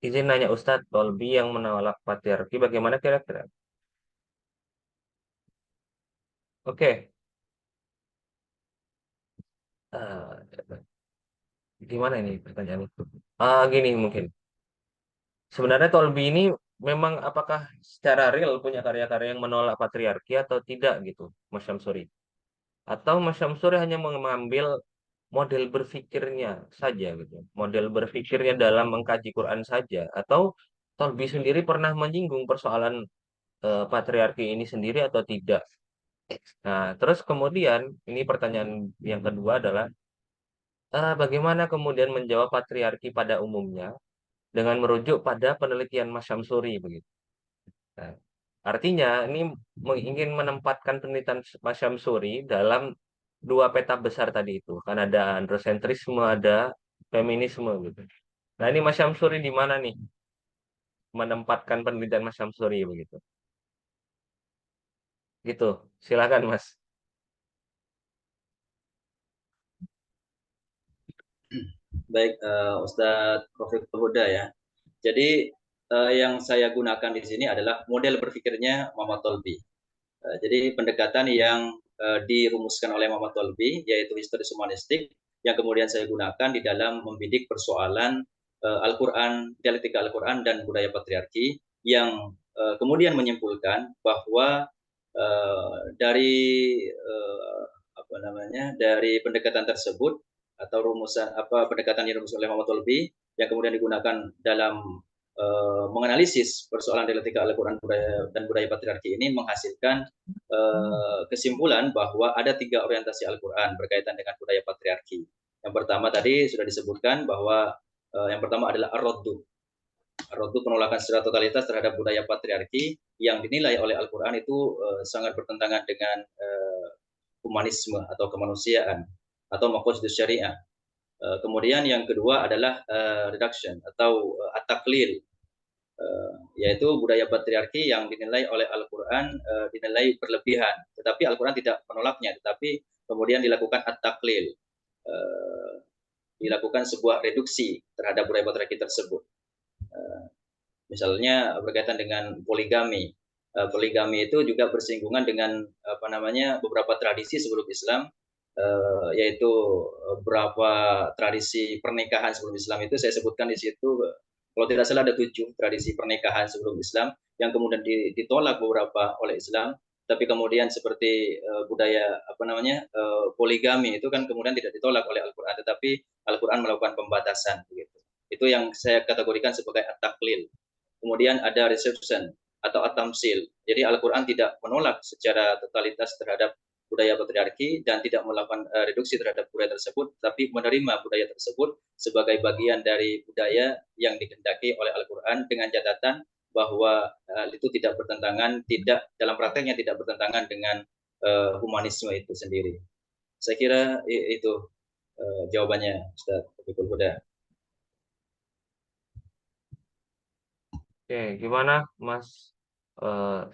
Izin nanya Ustadz, Tolbi yang menolak patriarki bagaimana kira-kira? Oke, Ah, gimana ini pertanyaan itu? Gini mungkin. Sebenarnya Tolbi ini memang apakah secara real punya karya-karya yang menolak patriarki atau tidak gitu, Mas Syamsuri? Atau Mas Syamsuri hanya mengambil model berpikirnya saja gitu, model berpikirnya dalam mengkaji Quran saja, atau Tolbi sendiri pernah menyinggung persoalan patriarki ini sendiri atau tidak? Nah, terus kemudian ini pertanyaan yang kedua adalah bagaimana kemudian menjawab patriarki pada umumnya dengan merujuk pada penelitian Mas Syamsuri begitu. Nah, artinya ini ingin menempatkan penelitian Mas Syamsuri dalam dua peta besar tadi itu. Kan ada androsentrisme, ada feminisme gitu. Nah, ini Mas Syamsuri di mana nih menempatkan penelitian Mas Syamsuri begitu. Gitu. Silakan Mas. Baik, Ustadz Taufik Huda ya. Jadi yang saya gunakan di sini adalah model berpikirnya Muhammad Tolbi. Jadi pendekatan yang dirumuskan oleh Muhammad Tolbi, yaitu historis humanistik, yang kemudian saya gunakan di dalam membidik persoalan Al-Quran, dialektika Al-Quran dan budaya patriarki, yang kemudian menyimpulkan bahwa dari dari pendekatan tersebut atau rumusan pendekatan yang dirumuskan oleh Muhammad Tolbi yang kemudian digunakan dalam menganalisis persoalan dialektika Al-Quran dan budaya patriarki ini menghasilkan kesimpulan bahwa ada 3 orientasi Al-Quran berkaitan dengan budaya patriarki. Yang pertama tadi sudah disebutkan bahwa yang pertama adalah ar-raddu. Ar-raddu penolakan secara totalitas terhadap budaya patriarki yang dinilai oleh Al-Quran itu sangat bertentangan dengan humanisme atau kemanusiaan atau maqasidus syariah. Kemudian yang kedua adalah reduction atau at-taqlil, yaitu budaya patriarki yang dinilai oleh Al-Quran dinilai berlebihan, tetapi Al-Quran tidak menolaknya, tetapi kemudian dilakukan at-taqlil, dilakukan sebuah reduksi terhadap budaya patriarki tersebut. Misalnya berkaitan dengan poligami. Poligami itu juga bersinggungan dengan beberapa tradisi sebelum Islam, yaitu beberapa tradisi pernikahan sebelum Islam itu saya sebutkan di situ. Kalau tidak salah ada 7 tradisi pernikahan sebelum Islam yang kemudian ditolak beberapa oleh Islam, tapi kemudian seperti budaya poligami itu kan kemudian tidak ditolak oleh Al-Quran, tetapi Al-Quran melakukan pembatasan begitu. Itu yang saya kategorikan sebagai at-taqlil. Kemudian ada reception atau at-tamsil. Jadi Al-Quran tidak menolak secara totalitas terhadap budaya patriarki dan tidak melakukan reduksi terhadap budaya tersebut, tapi menerima budaya tersebut sebagai bagian dari budaya yang dikehendaki oleh Al-Quran dengan catatan bahwa itu tidak bertentangan, tidak dalam prakteknya tidak bertentangan dengan humanisme itu sendiri. Saya kira itu jawabannya, Ustaz Taufik Huda. Oke, gimana Mas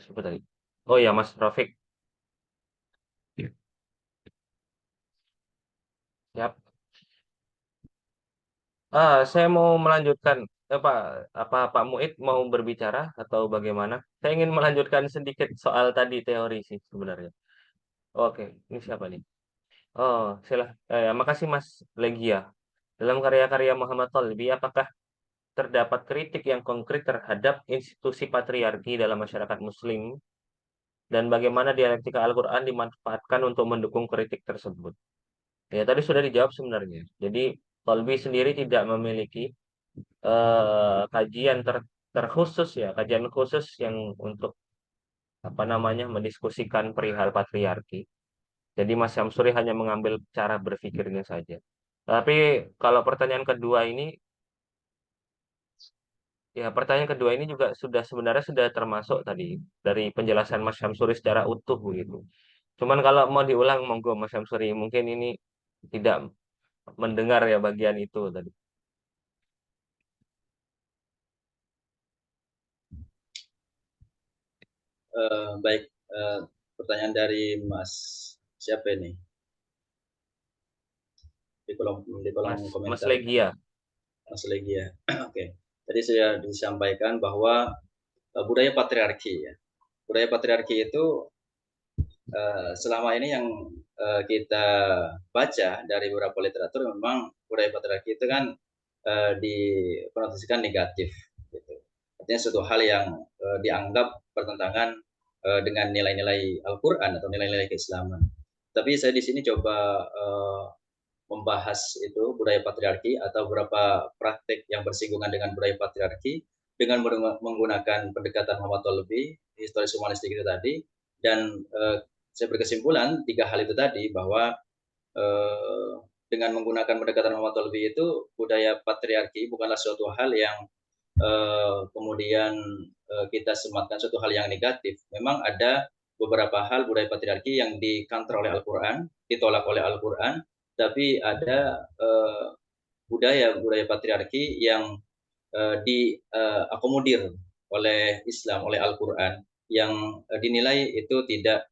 siapa tadi? Oh ya, Mas Rafiq. Siap. Saya mau melanjutkan. Pak, apa Pak Muid mau berbicara atau bagaimana? Saya ingin melanjutkan sedikit soal tadi teori sih sebenarnya. Oke, ini siapa nih? Oh, makasih Mas Legia. Dalam karya-karya Muhammad Thalbi, apakah terdapat kritik yang konkret terhadap institusi patriarki dalam masyarakat Muslim dan bagaimana dialektika Al-Quran dimanfaatkan untuk mendukung kritik tersebut? Ya, tadi sudah dijawab sebenarnya. Jadi, Thalbi sendiri tidak memiliki kajian terkhusus ya, kajian khusus yang untuk mendiskusikan perihal patriarki. Jadi Mas Syamsuri hanya mengambil cara berpikirnya saja. Tapi kalau pertanyaan kedua ini, ya pertanyaan kedua ini juga sebenarnya sudah termasuk tadi dari penjelasan Mas Syamsuri secara utuh begitu. Cuman kalau mau diulang, monggo Mas Syamsuri, mungkin ini tidak mendengar ya bagian itu tadi. Baik, pertanyaan dari Mas siapa ini? Di kolom Mas komentar. Legia. Mas Legia. Oke. Tadi sudah disampaikan bahwa budaya patriarki ya. Budaya patriarki itu selama ini yang kita baca dari beberapa literatur, memang budaya patriarki itu kan dikonotasikan negatif, gitu. Artinya suatu hal yang dianggap bertentangan dengan nilai-nilai Al-Quran atau nilai-nilai keislaman. Tapi saya di sini coba membahas itu budaya patriarki atau beberapa praktek yang bersinggungan dengan budaya patriarki dengan menggunakan pendekatan homontologi, historis humanistik itu tadi, dan saya berkesimpulan 3 hal itu tadi, bahwa dengan menggunakan pendekatan homontologi itu budaya patriarki bukanlah suatu hal yang kemudian kita sematkan suatu hal yang negatif. Memang ada beberapa hal budaya patriarki yang dikantor oleh Al-Quran, ditolak oleh Al-Quran, tapi ada budaya patriarki yang diakomodir oleh Islam, oleh Al-Quran, yang dinilai itu tidak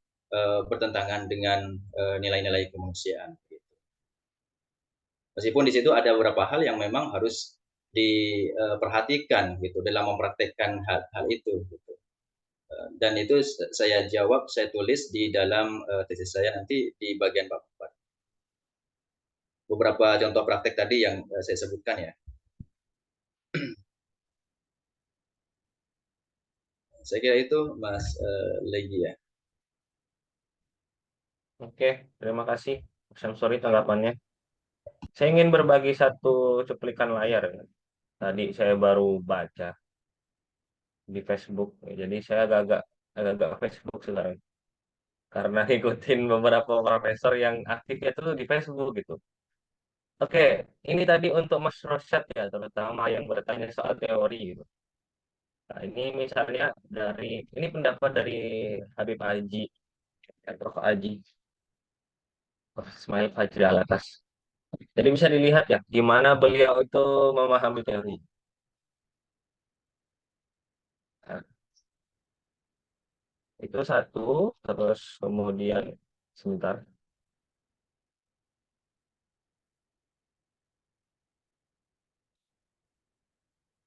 bertentangan dengan nilai-nilai kemanusiaan. Meskipun di situ ada beberapa hal yang memang harus diperhatikan gitu dalam mempraktekkan hal itu. Gitu. Dan itu saya jawab, saya tulis di dalam tesis saya nanti di bagian bab 4. Beberapa contoh praktek tadi yang saya sebutkan ya. Saya kira itu Mas Legi ya. Oke, terima kasih Mas Syamsuri tanggapannya. Saya ingin berbagi satu cuplikan layar. Tadi saya baru baca di Facebook. Jadi saya agak Facebook sekarang. Karena ikutin beberapa profesor yang aktifnya itu di Facebook gitu. Oke, ini tadi untuk Mas Rosyad ya, terutama yang bertanya soal teori gitu. Nah, ini misalnya ini pendapat dari Habib Haji, Prof. Haji, Prof. Ismail Fajri Alatas. Jadi bisa dilihat ya, gimana beliau itu memahami teori. Nah, itu satu, terus kemudian sebentar.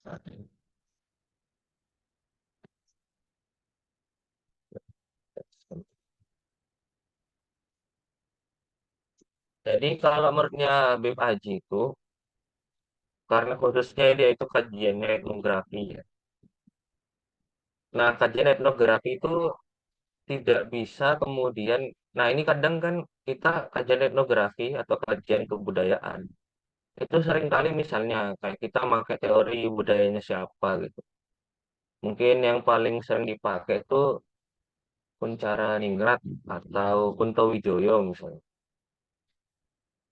Nah, jadi kalau menurutnya Habib Haji itu, karena khususnya dia itu kajiannya etnografi ya. Nah, kajian etnografi itu tidak bisa kemudian, nah ini kadang kan kita kajian etnografi atau kajian kebudayaan, itu seringkali misalnya kayak kita pakai teori budayanya siapa gitu. Mungkin yang paling sering dipakai itu Kunchara Ningrat atau Kunto Wijoyo misalnya.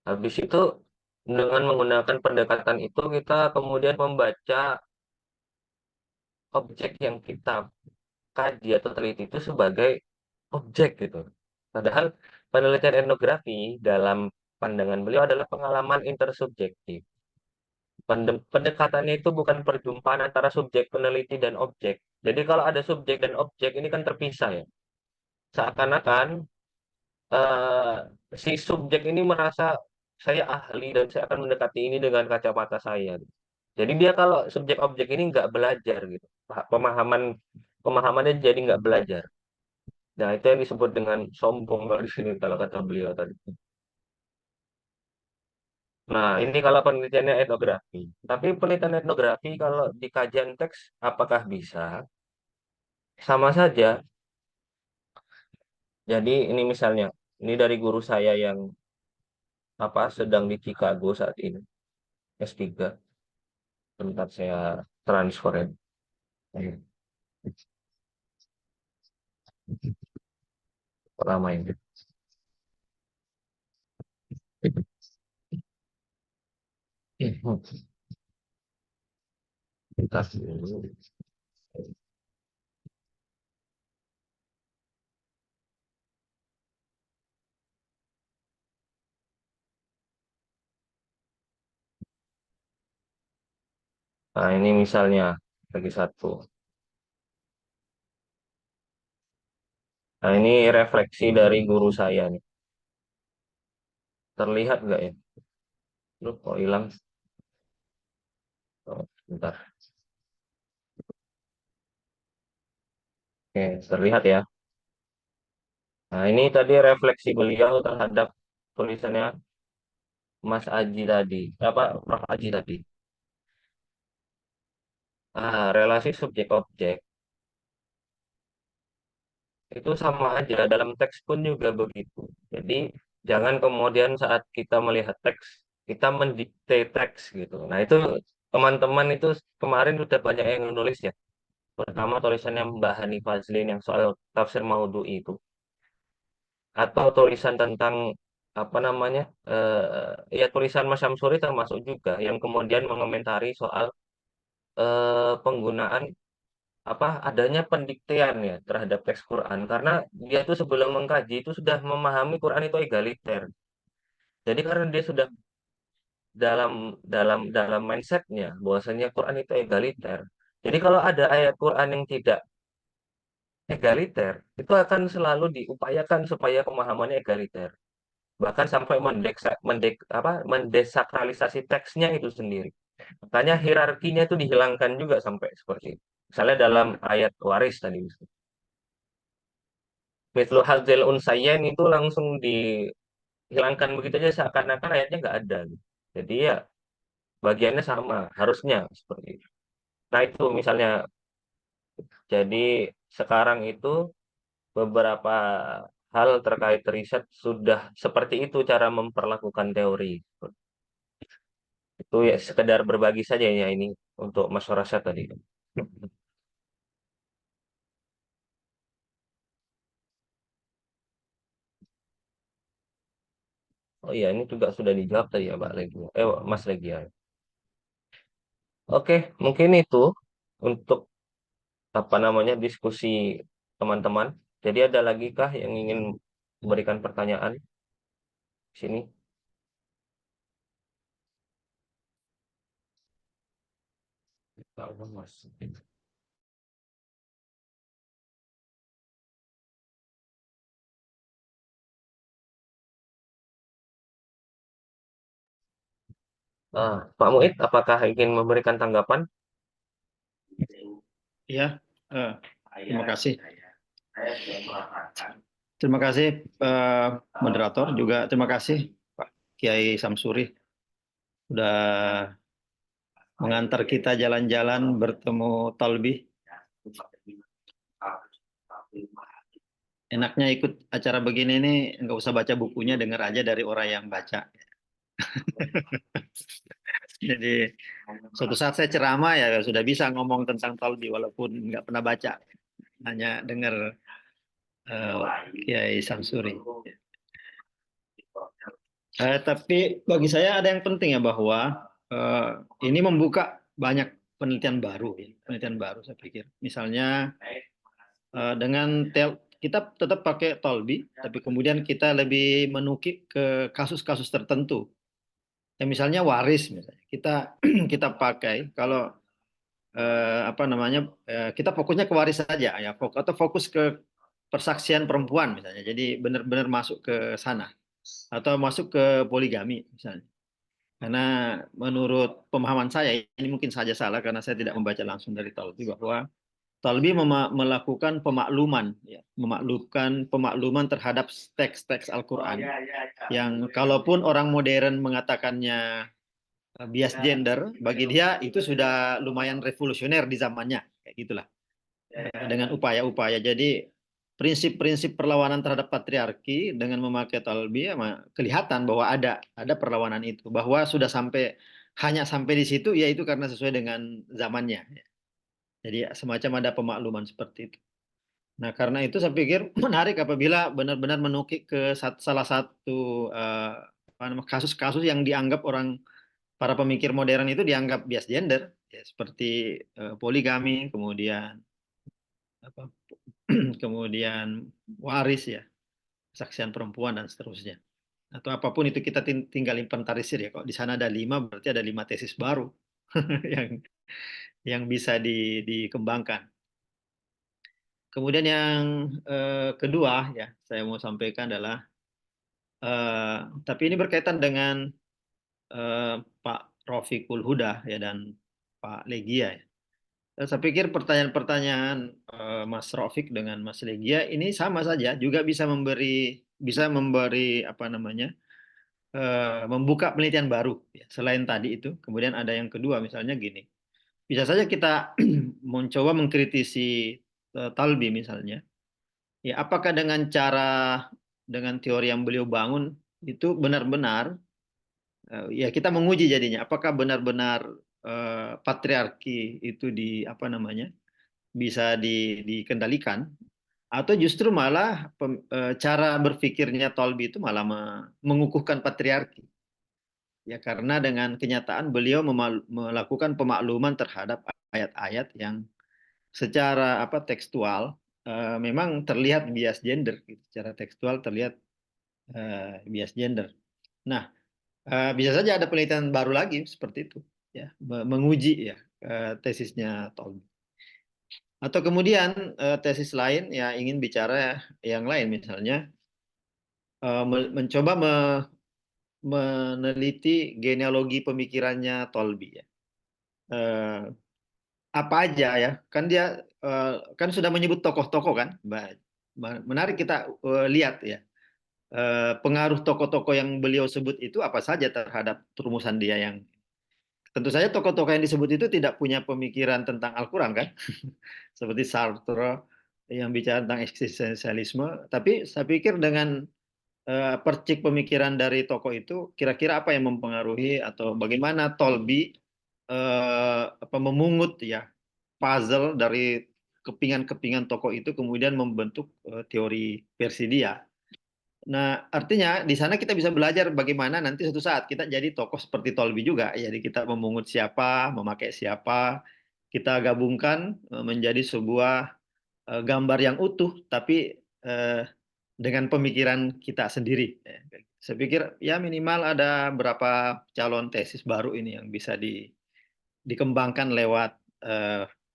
Habis itu dengan menggunakan pendekatan itu kita kemudian membaca objek yang kita kaji atau teliti itu sebagai objek gitu. Padahal penelitian etnografi dalam pandangan beliau adalah pengalaman intersubjektif. Pendekatannya itu bukan perjumpaan antara subjek peneliti dan objek. Jadi kalau ada subjek dan objek ini kan terpisah ya. Seakan-akan eh, si subjek ini merasa saya ahli dan saya akan mendekati ini dengan kacamata saya. Jadi dia kalau subjek objek ini nggak belajar gitu. Pemahaman pemahamannya jadi nggak belajar. Nah, itu yang disebut dengan sombong kalau di sini kalau kata beliau tadi. Nah, ini kalau penelitiannya etnografi. Tapi penelitian etnografi kalau di kajian teks apakah bisa? Sama saja. Jadi ini misalnya, ini dari guru saya yang sedang di Chicago saat ini, S3. Bentar saya transfer ya. Lama ini. Bentar dulu. Nah, ini misalnya lagi satu. Nah, ini refleksi dari guru saya nih. Terlihat nggak ya? Lu kok hilang? Oh, bentar. Oke, terlihat ya. Nah, ini tadi refleksi beliau terhadap tulisannya Mas Aji tadi, apa Prof Aji tadi. Relasi subjek objek itu sama aja dalam teks pun juga begitu. Jadi jangan kemudian saat kita melihat teks kita mendikte teks gitu. Nah, itu teman-teman itu kemarin sudah banyak yang menulis ya. Pertama tulisannya Mbak Hani Fazlin yang soal tafsir Maudhu'i itu, atau tulisan tentang apa namanya, ya tulisan Mas Syamsuri termasuk juga yang kemudian mengomentari soal penggunaan apa adanya pendiktean ya terhadap teks Quran, karena dia itu sebelum mengkaji itu sudah memahami Quran itu egaliter. Jadi karena dia sudah dalam dalam mindsetnya bahwasanya Quran itu egaliter. Jadi kalau ada ayat Quran yang tidak egaliter, itu akan selalu diupayakan supaya pemahamannya egaliter. Bahkan sampai mendesakralisasi teksnya itu sendiri. Makanya hierarkinya itu dihilangkan juga sampai seperti itu. Misalnya dalam ayat waris tadi, Mithlu hadzal unsayain itu langsung dihilangkan begitu aja seakan-akan ayatnya nggak ada, gitu. Jadi ya bagiannya sama, harusnya seperti itu. Nah itu misalnya, jadi sekarang itu beberapa hal terkait riset sudah seperti itu cara memperlakukan teori. Itu ya sekedar berbagi saja ya ini untuk masyarakat tadi. Oh iya, ini juga sudah dijawab tadi ya Mbak Legi. Mas Legi ya. Oke, mungkin itu untuk apa namanya diskusi teman-teman. Jadi ada lagi kah yang ingin memberikan pertanyaan di sini? Mas. Pak Muid, apakah ingin memberikan tanggapan? Ya, terima kasih. Terima kasih moderator, juga terima kasih Pak Kiai Samsuri sudah mengantar kita jalan-jalan bertemu Talbih. Enaknya ikut acara begini nih, nggak usah baca bukunya, dengar aja dari orang yang baca. Jadi suatu saat saya ceramah ya sudah bisa ngomong tentang Talbih walaupun nggak pernah baca, hanya dengar Kiai Samsuri. Tapi bagi saya ada yang penting ya bahwa ini membuka banyak penelitian baru, ya. Penelitian baru saya pikir. Misalnya dengan kita tetap pakai Tolbi, tapi kemudian kita lebih menukik ke kasus-kasus tertentu. Ya, misalnya waris, misalnya kita pakai kalau apa namanya kita fokusnya ke waris saja ya, atau fokus ke persaksian perempuan misalnya. Jadi benar-benar masuk ke sana atau masuk ke poligami misalnya. Karena menurut pemahaman saya, ini mungkin saja salah karena saya tidak membaca langsung dari Talbi, bahwa Talbi melakukan pemakluman, ya, pemakluman terhadap teks-teks Al-Quran, yang kalaupun orang modern mengatakannya bias gender, bagi dia itu sudah lumayan revolusioner di zamannya, kayak gitulah. Dengan upaya-upaya. Jadi prinsip-prinsip perlawanan terhadap patriarki dengan memakai Talbi kelihatan bahwa ada perlawanan itu, bahwa sudah hanya sampai di situ yaitu karena sesuai dengan zamannya. Jadi semacam ada pemakluman seperti itu. Nah, karena itu saya pikir menarik apabila benar-benar menukik ke salah satu kasus-kasus yang dianggap para pemikir modern itu dianggap bias gender, ya, seperti poligami, kemudian kemudian waris ya, kesaksian perempuan dan seterusnya. Atau apapun itu kita tinggal inventarisir ya. Kalau di sana ada 5 berarti ada 5 tesis baru yang bisa dikembangkan. Kemudian yang kedua ya saya mau sampaikan adalah tapi ini berkaitan dengan Pak Rofiqul Huda ya dan Pak Legia ya. saya pikir pertanyaan-pertanyaan Mas Rafiq dengan Mas Legia ini sama saja, juga bisa memberi apa namanya, membuka penelitian baru. Ya. Selain tadi itu, kemudian ada yang kedua, misalnya gini, bisa saja kita mencoba mengkritisi Talbi misalnya. Ya, apakah dengan teori yang beliau bangun itu benar-benar ya kita menguji jadinya apakah benar-benar patriarki itu apa namanya bisa dikendalikan atau justru malah cara berpikirnya Tolbi itu malah mengukuhkan patriarki. Ya karena dengan kenyataan beliau melakukan pemakluman terhadap ayat-ayat yang secara tekstual memang terlihat bias gender gitu. Secara tekstual terlihat bias gender. Nah, bisa saja ada penelitian baru lagi seperti itu, ya, menguji ya tesisnya Tolbi. Atau kemudian tesis lain ya ingin bicara yang lain, misalnya mencoba meneliti genealogi pemikirannya Tolbi ya. Apa aja ya, kan dia kan sudah menyebut tokoh-tokoh kan, menarik kita lihat ya pengaruh tokoh-tokoh yang beliau sebut itu apa saja terhadap rumusan dia yang tentu saja tokoh-tokoh yang disebut itu tidak punya pemikiran tentang Al-Quran kan, seperti Sartre yang bicara tentang eksistensialisme, tapi saya pikir dengan percik pemikiran dari tokoh itu kira-kira apa yang mempengaruhi atau bagaimana Tolbi memungut ya puzzle dari kepingan-kepingan tokoh itu kemudian membentuk teori versi dia. Nah, artinya di sana kita bisa belajar bagaimana nanti suatu saat kita jadi tokoh seperti Tolbi juga. Jadi kita memungut siapa, memakai siapa, kita gabungkan menjadi sebuah gambar yang utuh, tapi dengan pemikiran kita sendiri. Saya pikir ya minimal ada berapa calon tesis baru ini yang bisa dikembangkan lewat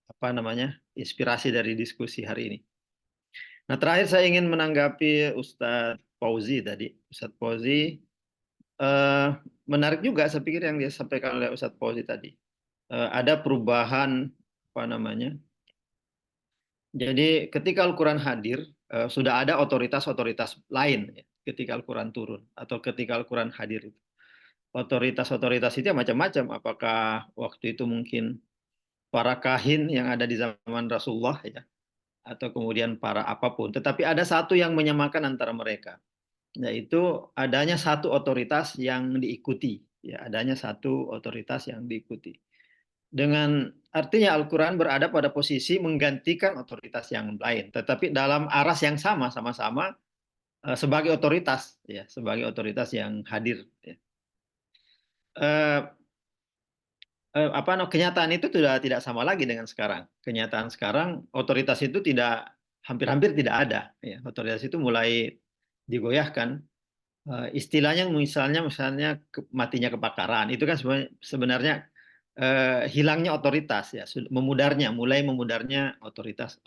apa namanya inspirasi dari diskusi hari ini. Nah, terakhir saya ingin menanggapi Ustadz Fauzi tadi. Ustadz Fauzi menarik juga saya pikir yang disampaikan oleh Ustadz Fauzi tadi. Ada perubahan apa namanya. Jadi ketika Al-Quran hadir, sudah ada otoritas-otoritas lain ya, ketika Al-Quran turun atau ketika Al-Quran hadir itu. Otoritas-otoritas itu macam-macam. Apakah waktu itu mungkin para kahin yang ada di zaman Rasulullah ya, atau kemudian para apapun. Tetapi ada satu yang menyamakan antara mereka, yaitu adanya satu otoritas yang diikuti. Ya, adanya satu otoritas yang diikuti. Dengan artinya Al-Quran berada pada posisi menggantikan otoritas yang lain, tetapi dalam aras yang sama-sama sebagai otoritas, ya, sebagai otoritas yang hadir. Ya. Kenyataan itu sudah tidak sama lagi dengan sekarang. Kenyataan sekarang otoritas itu hampir-hampir tidak ada. Ya. Otoritas itu mulai digoyahkan. Istilahnya misalnya matinya kepakaran itu kan sebenarnya hilangnya otoritas ya, mulai memudarnya otoritas.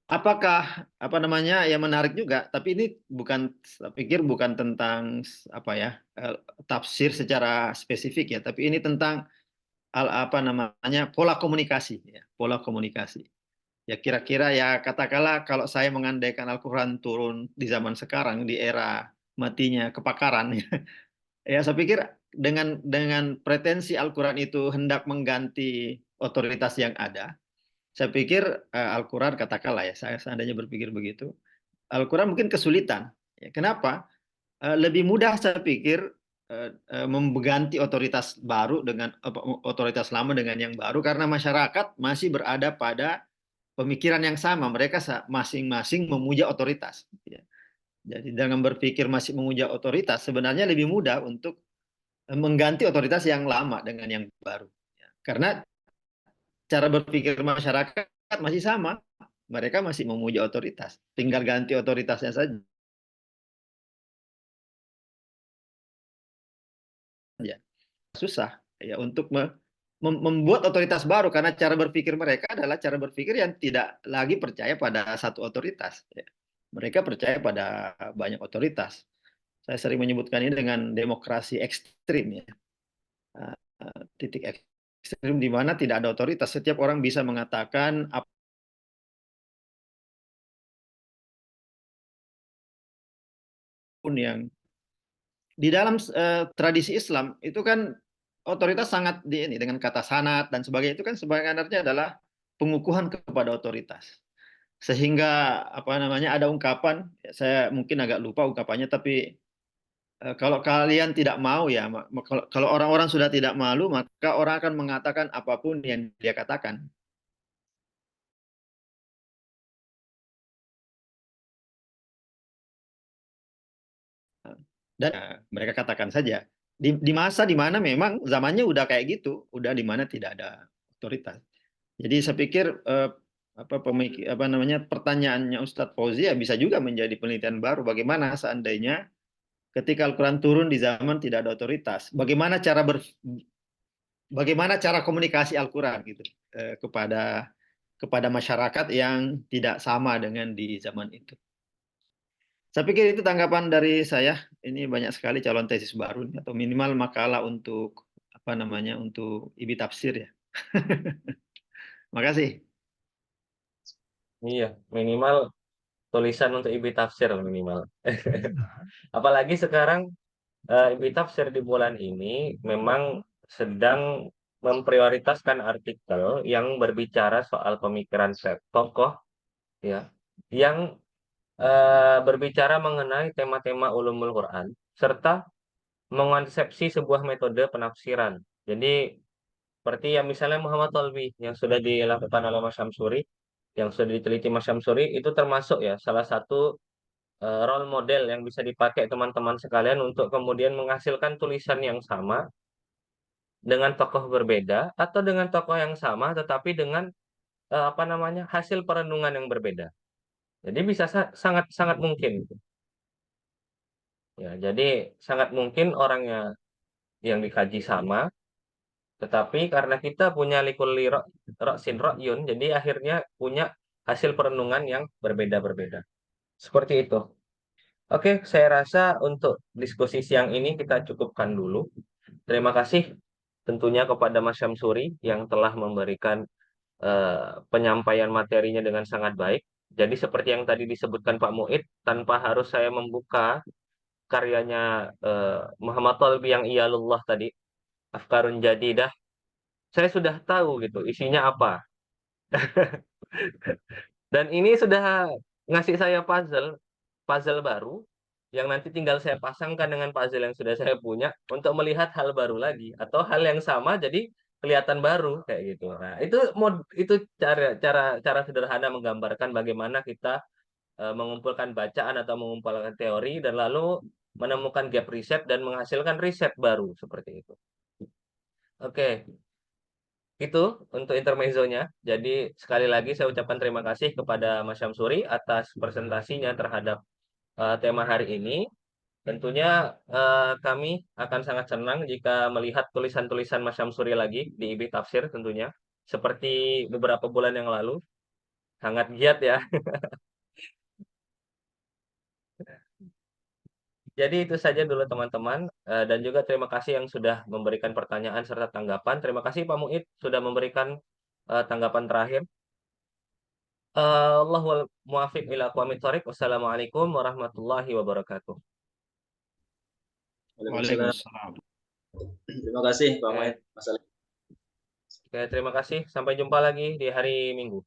Apakah apa namanya yang menarik juga, tapi ini saya pikir bukan tentang apa ya tafsir secara spesifik ya, tapi ini tentang apa namanya pola komunikasi ya, pola komunikasi. Ya kira-kira ya katakanlah kalau saya mengandaikan Al-Quran turun di zaman sekarang di era matinya kepakaran ya, ya saya pikir dengan pretensi Al-Quran itu hendak mengganti otoritas yang ada, saya pikir Al-Quran katakanlah ya, saya seandainya berpikir begitu, Al-Quran mungkin kesulitan. Ya, kenapa? Lebih mudah saya pikir mengganti otoritas baru dengan otoritas lama dengan yang baru karena masyarakat masih berada pada pemikiran yang sama. Mereka masing-masing memuja otoritas. Ya. Jadi dengan berpikir masih memuja otoritas sebenarnya lebih mudah untuk mengganti otoritas yang lama dengan yang baru. Ya. Karena cara berpikir masyarakat masih sama. Mereka masih memuja otoritas. Tinggal ganti otoritasnya saja. Susah ya untuk membuat otoritas baru karena cara berpikir mereka adalah cara berpikir yang tidak lagi percaya pada satu otoritas. Ya. Mereka percaya pada banyak otoritas. Saya sering menyebutkan ini dengan demokrasi ekstrim ya. titik ekstrim di mana tidak ada otoritas. Setiap orang bisa mengatakan apapun yang di dalam tradisi Islam itu kan otoritas sangat ini dengan kata sanad dan sebagainya itu kan sebenarnya adalah pengukuhan kepada otoritas. Sehingga apa namanya ada ungkapan, saya mungkin agak lupa ungkapannya, tapi kalau kalian tidak mau ya, kalau orang-orang sudah tidak malu, maka orang akan mengatakan apapun yang dia katakan. Dan mereka katakan saja di masa di mana memang zamannya udah kayak gitu, udah di mana tidak ada otoritas. Jadi saya pikir apa namanya pertanyaannya Ustadz Fauzi ya bisa juga menjadi penelitian baru. Bagaimana seandainya ketika Al-Quran turun di zaman tidak ada otoritas, bagaimana cara komunikasi Al-Quran gitu kepada masyarakat yang tidak sama dengan di zaman itu. Saya pikir itu tanggapan dari saya. Ini banyak sekali calon tesis baru atau minimal makalah untuk apa namanya untuk IBI tafsir ya. Makasih. Iya, minimal tulisan untuk IBI tafsir minimal. Apalagi sekarang IBI tafsir di bulan ini memang sedang memprioritaskan artikel yang berbicara soal pemikiran tokoh ya yang berbicara mengenai tema-tema ulumul Quran serta mengonsepsi sebuah metode penafsiran. Jadi seperti yang misalnya Muhammad Tolbi yang sudah dilakukan oleh Mas Syamsuri, yang sudah diteliti Mas Syamsuri itu termasuk ya salah satu role model yang bisa dipakai teman-teman sekalian untuk kemudian menghasilkan tulisan yang sama dengan tokoh berbeda atau dengan tokoh yang sama tetapi dengan apa namanya hasil perenungan yang berbeda. Jadi bisa sangat sangat mungkin. Ya, jadi sangat mungkin orangnya yang dikaji sama, tetapi karena kita punya likulli ra'sin ra'yun, jadi akhirnya punya hasil perenungan yang berbeda-berbeda. Seperti itu. Oke, saya rasa untuk diskusi siang ini kita cukupkan dulu. Terima kasih tentunya kepada Mas Syamsuri yang telah memberikan penyampaian materinya dengan sangat baik. Jadi seperti yang tadi disebutkan Pak Muid, tanpa harus saya membuka karyanya Muhammad Thalbi yang Iyalullah tadi, Afkarun Jadidah, saya sudah tahu gitu isinya apa. Dan ini sudah ngasih saya puzzle baru yang nanti tinggal saya pasangkan dengan puzzle yang sudah saya punya untuk melihat hal baru lagi atau hal yang sama jadi kelihatan baru kayak gitu. Nah, itu cara sederhana menggambarkan bagaimana kita mengumpulkan bacaan atau mengumpulkan teori dan lalu menemukan gap riset dan menghasilkan riset baru seperti itu. Oke, itu untuk intermezzonya. Jadi sekali lagi saya ucapkan terima kasih kepada Mas Syamsuri atas presentasinya terhadap tema hari ini. Tentunya kami akan sangat senang jika melihat tulisan-tulisan Mas Syamsuri lagi di IBI Tafsir tentunya. Seperti beberapa bulan yang lalu. Sangat giat ya. Jadi itu saja dulu teman-teman. Dan juga terima kasih yang sudah memberikan pertanyaan serta tanggapan. Terima kasih Pak Muid sudah memberikan tanggapan terakhir. Allahul muwafiq ila aqwamit thoriq. Wassalamualaikum warahmatullahi wabarakatuh. Waalaikumsalam. Waalaikumsalam. Terima kasih Pak Oke. Muid. Masalah. Oke, terima kasih. Sampai jumpa lagi di hari Minggu.